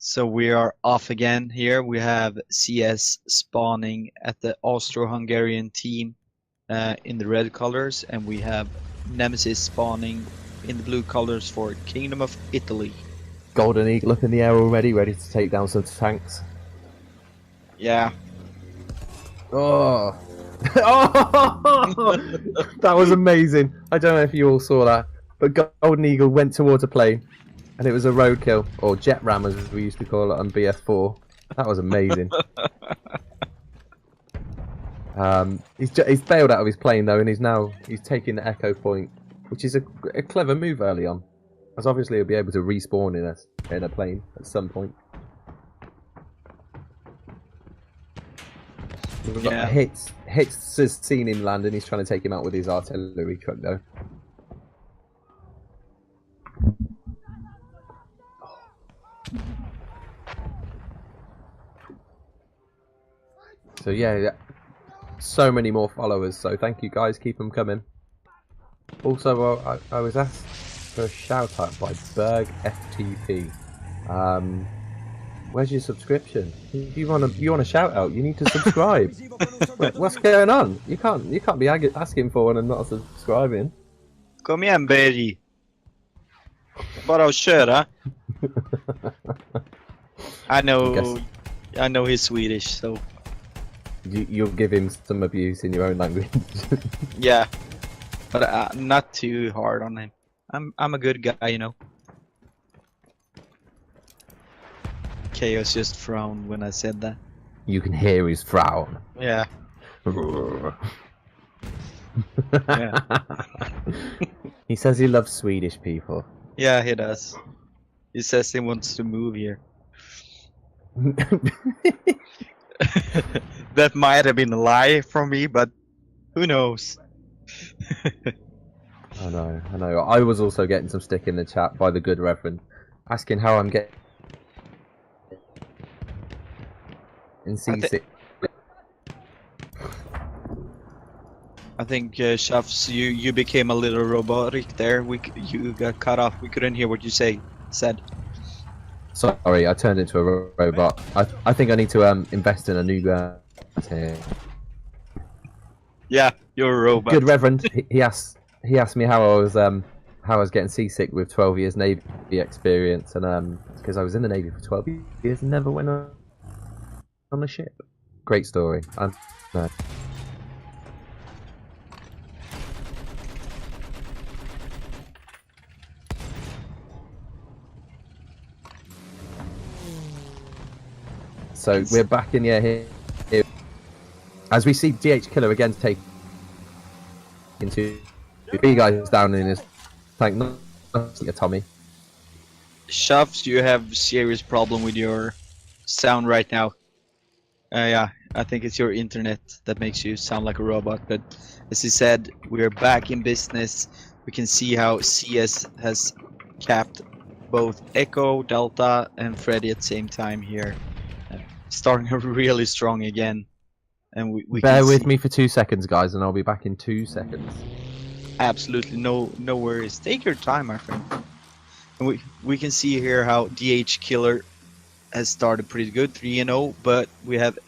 So we are off again here. We have CS spawning at the Austro-Hungarian team in the red colors, and we have Nemesis spawning in the blue colors for Kingdom of Italy. Golden Eagle up in the air already, ready to take down some tanks. Yeah. Oh, oh! That was amazing. I don't know if you all saw that, but Golden Eagle went towards a plane. And it was a roadkill, or jet ram as we used to call it on BF4. That was amazing. He's bailed out of his plane though, and he's taking the echo point, which is a clever move early on, as obviously he'll be able to respawn in a plane at some point. Yeah. Hits has seen him land, and he's trying to take him out with his artillery truck though. So yeah, so many more followers, so thank you guys, keep them coming. Also, I was asked for a shout out by Berg FTP. Where's your subscription? If you want a shout out, you need to subscribe. What's going on? You can't be asking for one and not subscribing. Kom igen Berg. Bara att köra. I know he's Swedish, so you'll give him some abuse in your own language. yeah, but not too hard on him. I'm a good guy, you know. Chaos just frowned when I said that. You can hear his frown. Yeah. Yeah. He says he loves Swedish people. Yeah, he does. He says he wants to move here. That might have been a lie from me, but who knows? I know. I was also getting some stick in the chat by the good Reverend, asking how I'm getting in C6. I think Shuffs, you became a little robotic there. You got cut off. We couldn't hear what you said. Sorry, I turned into a robot. I think I need to invest in a new gun here. Yeah, you're a robot. Good Reverend, he asked me how I was getting seasick with 12 years Navy experience, and because I was in the Navy for 12 years and never went on a ship. Great story. No. So we're back in the air here. As we see DH Killer again take into 3 guys down in his tank. Not Tommy. Shuffs, you have serious problem with your sound right now. Yeah, I think it's your internet that makes you sound like a robot. But as he said, we're back in business. We can see how CS has capped both Echo, Delta, and Freddy at the same time here. Starting really strong again, and we bear with me for 2 seconds, guys, and I'll be back in 2 seconds. Absolutely no worries. Take your time, my friend. And we can see here how DH Killer has started pretty good, 3-0, but we have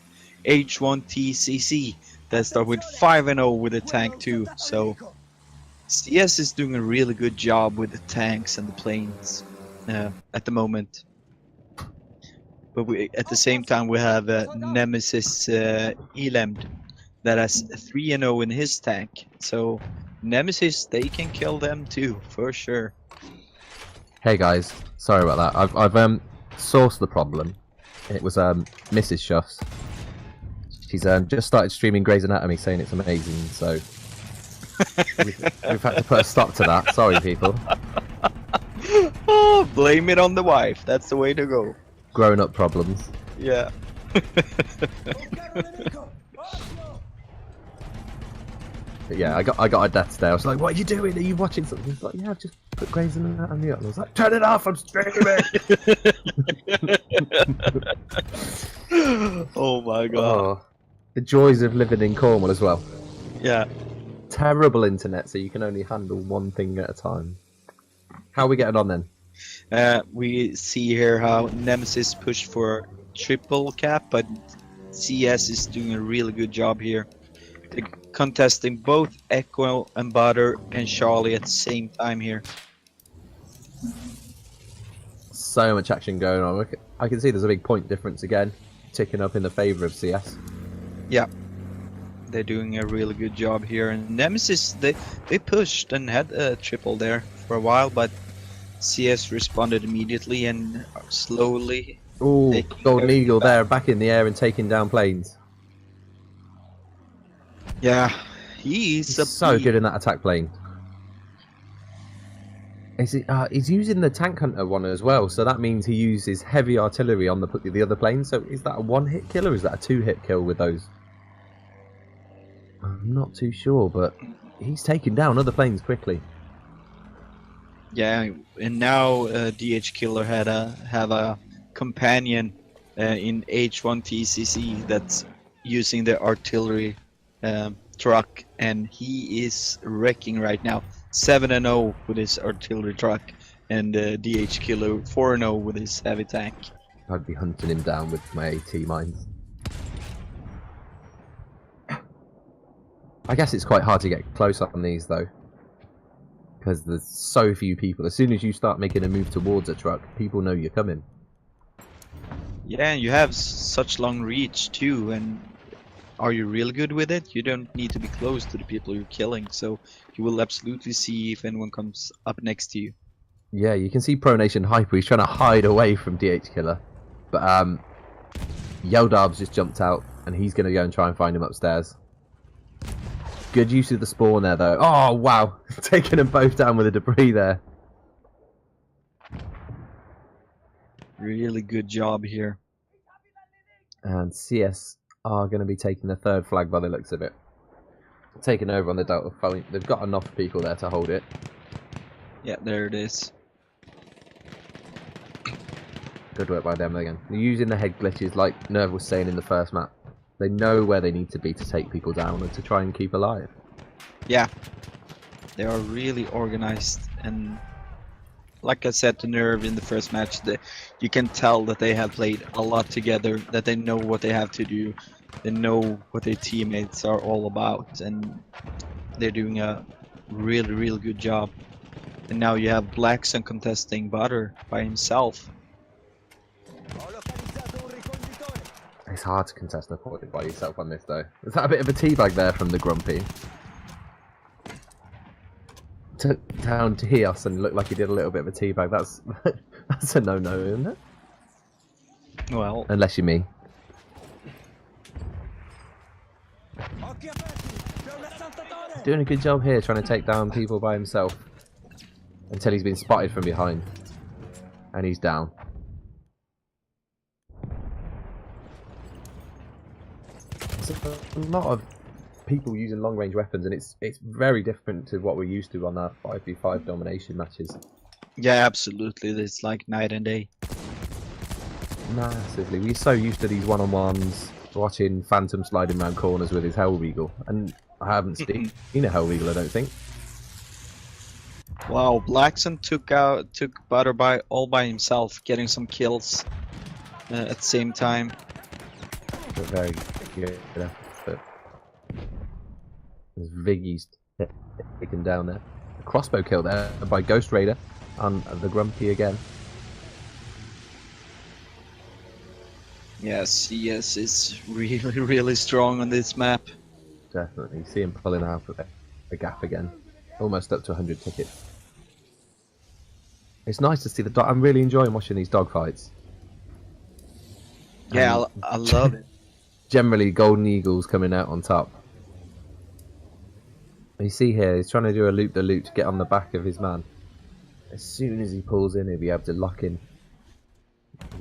H1TCC that start with 5-0 with a tank too. So CS is doing a really good job with the tanks and the planes at the moment. But at the same time, we have Nemesis eSport that has 3-0 in his tank. So Nemesis, they can kill them too, for sure. Hey guys, sorry about that. I've sourced the problem. It was Mrs. Shuffs. She's just started streaming Grey's Anatomy, saying it's amazing. So we've had to put a stop to that. Sorry, people. Oh, blame it on the wife. That's the way to go. Grown-up problems. Yeah. Yeah, I got a death stare. I was like, "What are you doing? Are you watching something?" He's like, "Yeah, I've just put Grey's Anatomy on." I was like, "Turn it off! I'm streaming." Oh my god. Oh, the joys of living in Cornwall as well. Yeah. Terrible internet, so you can only handle one thing at a time. How are we getting on then? We see here how Nemesis pushed for triple cap, but CS is doing a really good job here. They're contesting both Echo and Butter and Charlie at the same time here. So much action going on. I can see there's a big point difference again, ticking up in the favour of CS. Yeah. They're doing a really good job here. And Nemesis, they pushed and had a triple there for a while, but CS responded immediately and slowly. Ooh, Golden Eagle there, back in the air and taking down planes. Yeah, he's so good in that attack plane. He's using the tank hunter one as well, so that means he uses heavy artillery on the other plane. So is that a one-hit kill or is that a two-hit kill with those? I'm not too sure, but he's taking down other planes quickly. Yeah, and now DH Killer have a companion in H1 TCC that's using the artillery truck, and he is wrecking right now. 7-0 with his artillery truck, and DH Killer 4-0 with his heavy tank. I'd be hunting him down with my AT mines. I guess it's quite hard to get close up on these though, because there's so few people. As soon as you start making a move towards a truck, people know you're coming. Yeah, and you have such long reach too, and are you really good with it? You don't need to be close to the people you're killing, so you will absolutely see if anyone comes up next to you. Yeah, you can see Pronation Hyper. He's trying to hide away from DH Killer, but Yeldarb's just jumped out, and he's going to go and try and find him upstairs. Good use of the spawn there, though. Oh, wow. Taking them both down with the debris there. Really good job here. And CS are going to be taking the third flag by the looks of it. Taking over on the Delta Feint. They've got enough people there to hold it. Yeah, there it is. Good work by them again. They're using the head glitches like Nerv was saying in the first map. They know where they need to be to take people down and to try and keep alive. Yeah, they are really organized, and like I said to Nerv in the first match, you can tell that they have played a lot together, that they know what they have to do, they know what their teammates are all about, and they're doing a really good job. And now you have Blackson contesting Butter by himself. It's hard to contest a point by yourself on this though. Was that a bit of a teabag there from the Grumpy? Took down to Hios and looked like he did a little bit of a teabag. That's a no-no, isn't it? Well, unless you're me. Doing a good job here trying to take down people by himself until he's been spotted from behind. And he's down. A lot of people using long range weapons, and it's very different to what we're used to on our 5v5 domination matches. yeah, absolutely. It's like night and day. Massively. We're so used to these one-on-ones, watching Phantom sliding around corners with his Hellregal, and I haven't seen a Hellregal, I don't think. Wow, Blackson took Butter all by himself, getting some kills at the same time. But very good effort. There's Viggy's taken down there. A crossbow kill there by Ghost Raider on the Grumpy again. Yes, CS is really strong on this map. Definitely. See him pulling out of the gap again. Almost up to 100 tickets. It's nice to see the dog. I'm really enjoying watching these dogfights. Yeah, I love it. Generally, Golden Eagles coming out on top. You see here, he's trying to do a loop-the-loop to get on the back of his man. As soon as he pulls in, he'll be able to lock in.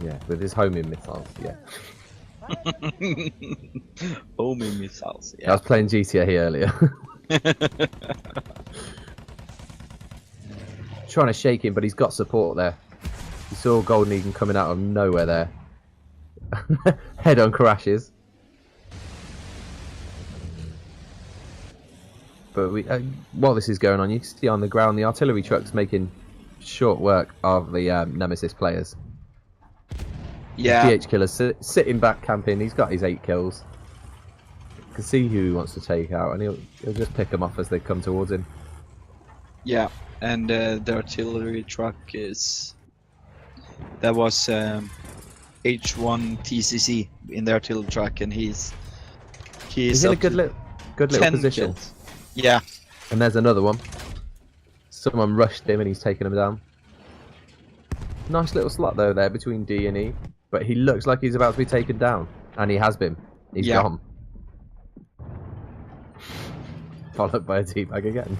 Yeah, with his homing missiles, yeah. Homing missiles, yeah. I was playing GTA earlier. Trying to shake him, but he's got support there. You saw Golden Eagle coming out of nowhere there. Head-on crashes. But while this is going on, you can see on the ground the artillery trucks making short work of the Nemesis players. Yeah. DH Killer's sitting back camping. He's got his 8 kills. You can see who he wants to take out, and he'll just pick them off as they come towards him. Yeah, and the artillery truck is... That was H1 TCC in the artillery truck, and he's in a good little position. Kills. Yeah. And there's another one. Someone rushed him and he's taken him down. Nice little slot though there between D and E, but he looks like he's about to be taken down, and he has been. He's gone. Followed by a teabag again.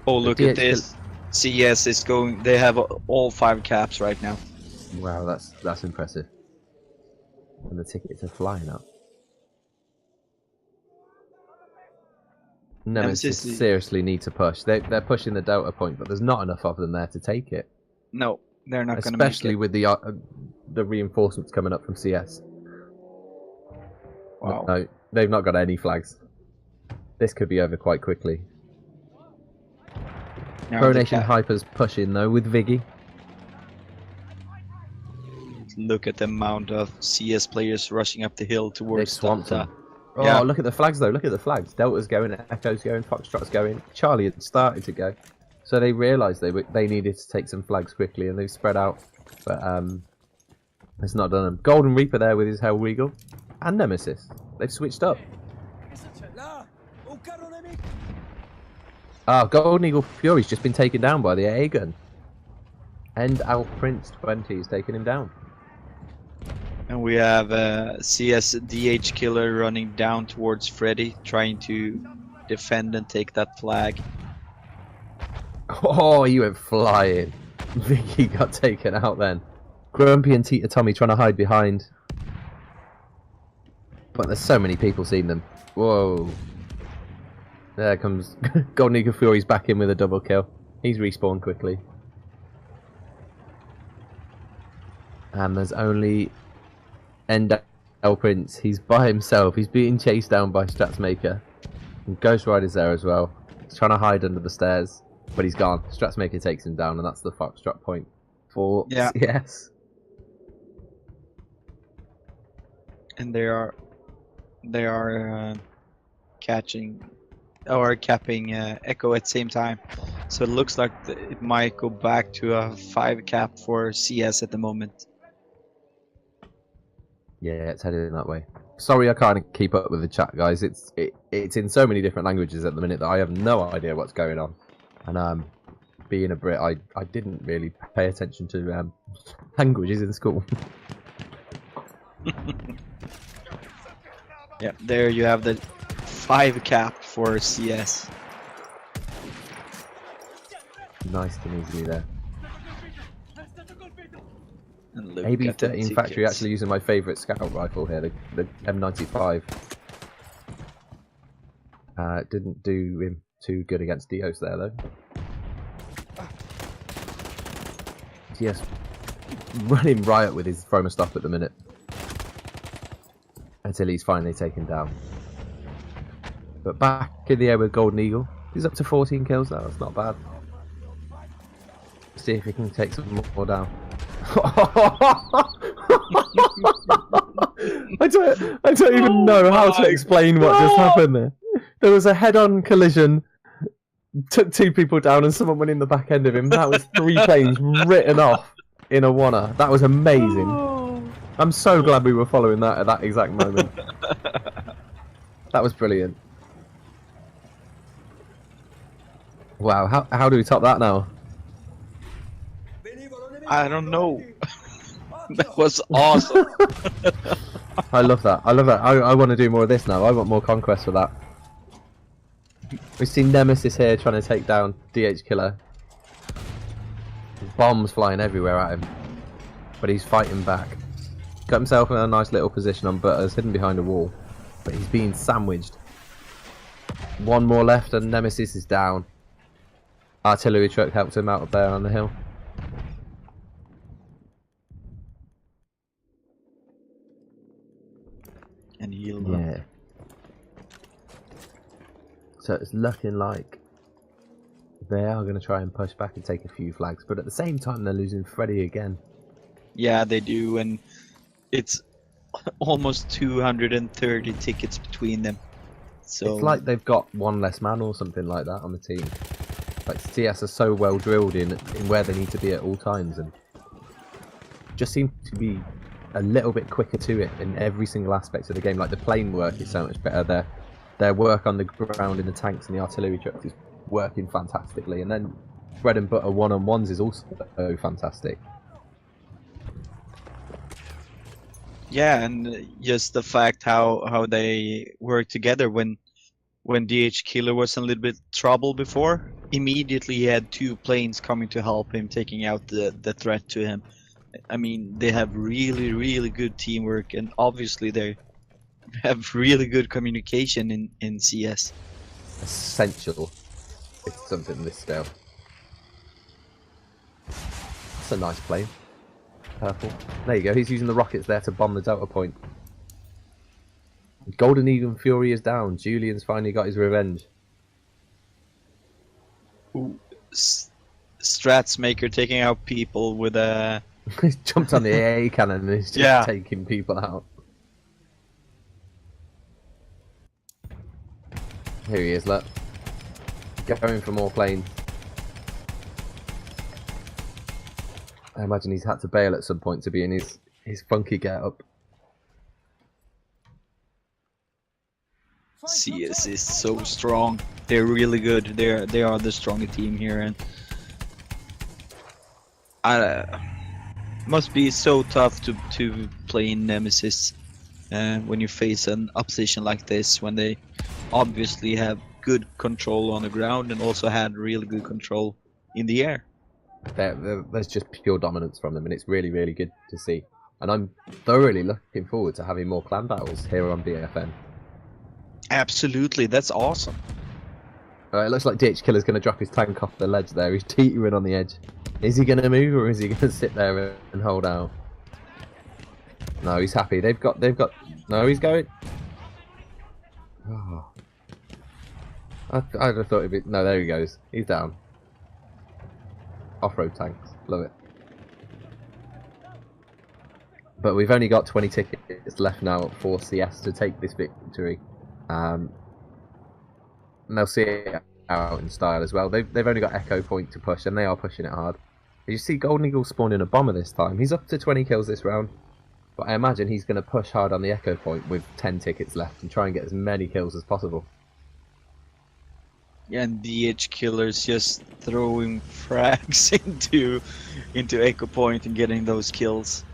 Oh, look at this. CS is going. They have all 5 caps right now. Wow, that's impressive. And the tickets are flying up. Nemesis seriously need to push. They're pushing the Delta point, but there's not enough of them there to take it. No, they're not going to make it. Especially with the reinforcements coming up from CS. Wow. No, they've not got any flags. This could be over quite quickly. Pronation Hyper's pushing though with Viggy. Look at the amount of CS players rushing up the hill towards They've swamped Delta. them. Oh, look at the flags though, look at the flags. Delta's going, Echo's going, Foxtrot's going. Charlie had started to go. So they realised they needed to take some flags quickly, and they've spread out. But it's not done them. Golden Reaper there with his Hell Regal. And Nemesis. They've switched up. Golden Eagle Fury's just been taken down by the AA gun. And Al Prince 20 is taking him down. And we have CS DH Killer running down towards Freddy, trying to defend and take that flag. Oh, you went flying. Vicky got taken out then. Grumpy and Tita Tommy trying to hide behind. But there's so many people seeing them. Whoa. There comes Golden Eagle Fury's back in with a double kill. He's respawned quickly. And there's only End L Prince. He's by himself. He's being chased down by Stratsmaker. And Ghost Rider's there as well. He's trying to hide under the stairs, but he's gone. Stratsmaker takes him down, and that's the Foxtrot point for CS. And they are catching or capping Echo at the same time. So it looks like it might go back to a 5 cap for CS at the moment. Yeah, it's headed in that way. Sorry I can't keep up with the chat, guys. It's in so many different languages at the minute that I have no idea what's going on. And being a Brit, I didn't really pay attention to languages in school. Yeah, there you have the 5 cap for CS. Nice and easily there. And look AB13 Factory actually using my favourite scout rifle here, the M95. Didn't do him too good against Dios there though. Yes, running riot with his Throma stuff at the minute. Until he's finally taken down. But back in the air with Golden Eagle. He's up to 14 kills now, that's not bad. See if he can take some more down. I don't even know how to explain what just happened there. There was a head-on collision, took 2 people down, and someone went in the back end of him. That was 3 planes written off in a wanna. That was amazing. I'm so glad we were following that at that exact moment. That was brilliant. Wow, how do we top that now? I don't know. That was awesome. I love that. I love that. I want to do more of this now. I want more Conquest for that. We've seen Nemesis here trying to take down DH Killer. Bombs flying everywhere at him. But he's fighting back. Got himself in a nice little position on Butters, hidden behind a wall. but he's being sandwiched. One more left and Nemesis is down. Artillery truck helped him out up there on the hill. And healed Yeah. up. So it's looking like they are going to try and push back and take a few flags, but at the same time they're losing Freddy again. Yeah, they do, and it's almost 230 tickets between them. So It's like they've got one less man or something like that on the team. Like CS are so well drilled in where they need to be at all times, and just seem to be a little bit quicker to it in every single aspect of the game. Like the plane work is so much better. Their work on the ground in the tanks and the artillery trucks is working fantastically, and then bread and butter one-on-ones is also fantastic. yeah, and just the fact how they work together when DH Killer was in a little bit trouble before, immediately he had 2 planes coming to help him, taking out the threat to him. I mean, they have really, really good teamwork, and obviously they have really good communication in CS. Essential. It's something on this scale. That's a nice plane. Purple. There you go, he's using the rockets there to bomb the Delta point. Golden Eagle Fury is down. Julian's finally got his revenge. Ooh, Strats Maker taking out people with a... He's jumped on the AA cannon and he's just taking people out. Here he is, look. Going for more planes. I imagine he's had to bail at some point to be in his funky get-up. CS is so strong. They're really good. They are the strongest team here, and must be so tough to play in Nemesis when you face an opposition like this, when they obviously have good control on the ground and also had really good control in the air. There's just pure dominance from them, and it's really, really good to see. And I'm thoroughly looking forward to having more clan battles here on BFN. Absolutely, that's awesome. It looks like DH Killer's going to drop his tank off the ledge there. He's teetering on the edge. Is he going to move, or is he going to sit there and hold out? No, he's happy. They've got. No, he's going. Oh. I'd have thought it'd be. No, there he goes. He's down. Off-road tanks. Love it. But we've only got 20 tickets left now for CS to take this victory. And they'll see it out in style as well. They've only got Echo Point to push, and they are pushing it hard. You see Golden Eagle spawning a bomber this time. He's up to 20 kills this round, but I imagine he's going to push hard on the Echo Point with 10 tickets left and try and get as many kills as possible. Yeah, and DH Killer's just throwing frags into Echo Point and getting those kills.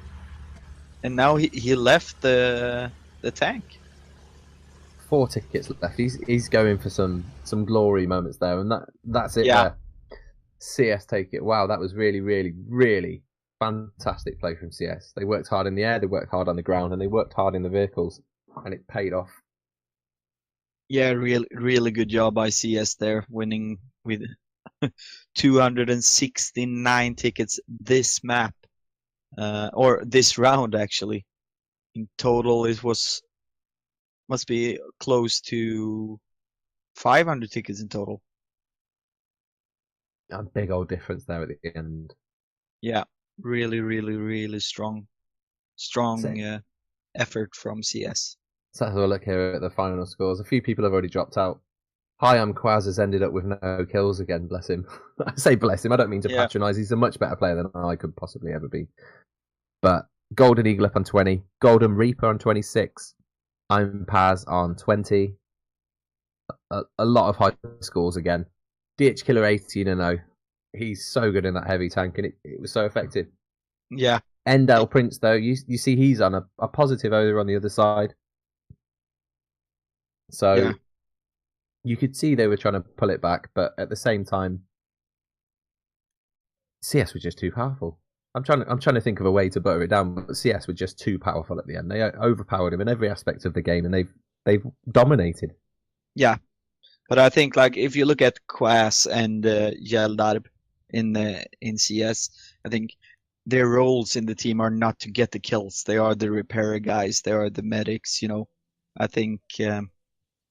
And now he left the tank. 4 tickets left. He's going for some glory moments there, and that's it. Yeah. There. CS take it. Wow, that was really, really, really fantastic play from CS. They worked hard in the air, they worked hard on the ground, and they worked hard in the vehicles, and it paid off. Yeah, really good job by CS there, winning with 269 tickets this map, or this round actually. In total, it must be close to 500 tickets in total. A big old difference there at the end. Yeah, really strong effort from CS. Let's have a look here at the final scores. A few people have already dropped out. Quaz has ended up with no kills again, bless him. I say bless him, I don't mean to patronise. He's a much better player than I could possibly ever be. But Golden Eagle up on 20, Golden Reaper on 26, I'm Paz on 20. A lot of high scores again. DH Killer 18-0. He's so good in that heavy tank, and it was so effective. Yeah. Endel Prince, though, you see he's on a positive over on the other side. So you could see they were trying to pull it back, but at the same time, CS was just too powerful. I'm trying to think of a way to butter it down, but CS were just too powerful at the end. They overpowered him in every aspect of the game, and they've they've dominated. Yeah, but I think like if you look at Quas and WRLD in CS, I think their roles in the team are not to get the kills. They are the repair guys. They are the medics. You know, I think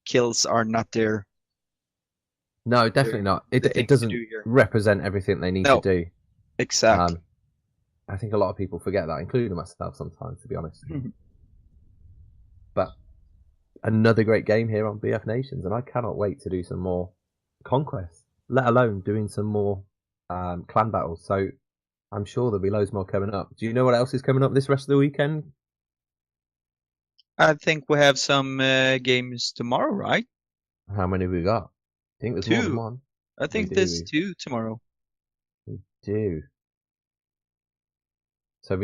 kills are not their. No, definitely not. the thing It to doesn't do here. represent everything they need No. to do. Exactly. I think a lot of people forget that, including myself sometimes, to be honest. Mhm. But another great game here on BFNations, and I cannot wait to do some more Conquest, let alone doing some more clan battles. So I'm sure there'll be loads more coming up. Do you know what else is coming up this rest of the weekend? I think we have some games tomorrow, right? How many have we got? I think there's more than 2. one. I think do, there's we- 2 tomorrow. We do. So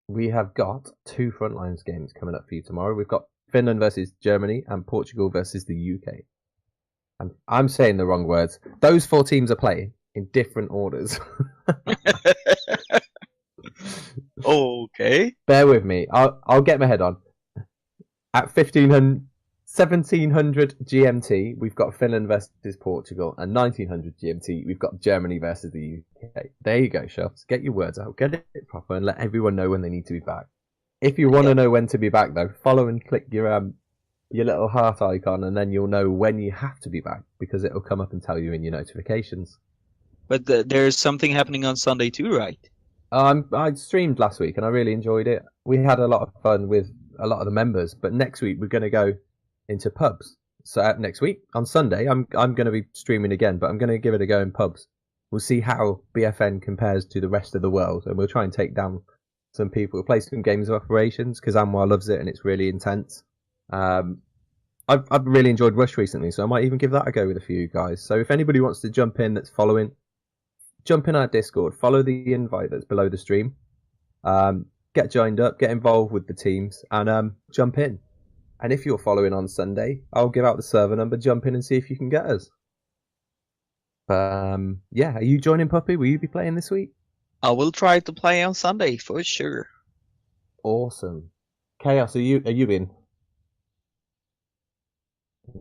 we have got 2 Frontlines games coming up for you tomorrow. We've got Finland versus Germany and Portugal versus the UK. And I'm saying the wrong words. Those 4 teams are playing in different orders. Okay. Bear with me. I'll get my head on. At 1700 GMT, we've got Finland versus Portugal, and 1900 GMT, we've got Germany versus the UK. There you go, Shuffs. Get your words out, get it proper, and let everyone know when they need to be back. If you want to know when to be back, though, follow and click your little heart icon, and then you'll know when you have to be back, because it'll come up and tell you in your notifications. But there's something happening on Sunday too, right? I streamed last week, and I really enjoyed it. We had a lot of fun with a lot of the members, but next week we're going to go into pubs. So next week on Sunday, I'm going to be streaming again, but I'm going to give it a go in pubs. We'll see how BFN compares to the rest of the world, and we'll try and take down some people. We'll play some games of operations because Anwar loves it and it's really intense. I've really enjoyed Rush recently, so I might even give that a go with a few guys. So if anybody wants to jump in that's following, jump in our Discord, follow the invite that's below the stream, get joined up, get involved with the teams, and jump in. And if you're following on Sunday, I'll give out the server number, jump in and see if you can get us. Yeah, are you joining, Puppy? Will you be playing this week? I will try to play on Sunday for sure. Awesome. Chaos, are you in?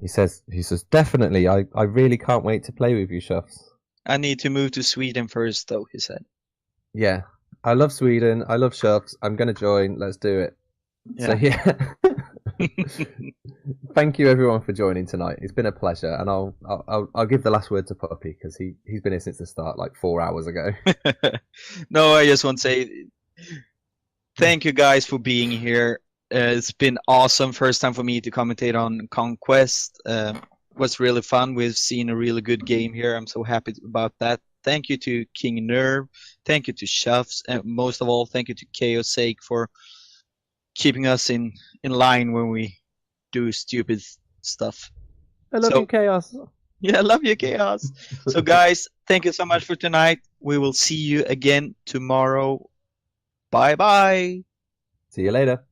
He says definitely. I really can't wait to play with you, Shuffs. I need to move to Sweden first, though, he said. Yeah, I love Sweden. I love Shuffs. I'm gonna join. Let's do it. Yeah. So yeah. Thank you everyone for joining tonight. It's been a pleasure, and I'll give the last word to Puppy because he's been here since the start, like 4 hours ago. No, I just want to say thank you guys for being here. It's been awesome. First time for me to commentate on Conquest. Was really fun. We've seen a really good game here. I'm so happy about that. Thank you to King Nerv. Thank you to Shuffs, and most of all, thank you to ChaosZake for keeping us in line when we do stupid stuff. I love you, Chaos. Yeah, I love you, Chaos. So guys, thank you so much for tonight. We will see you again tomorrow. Bye bye. See you later.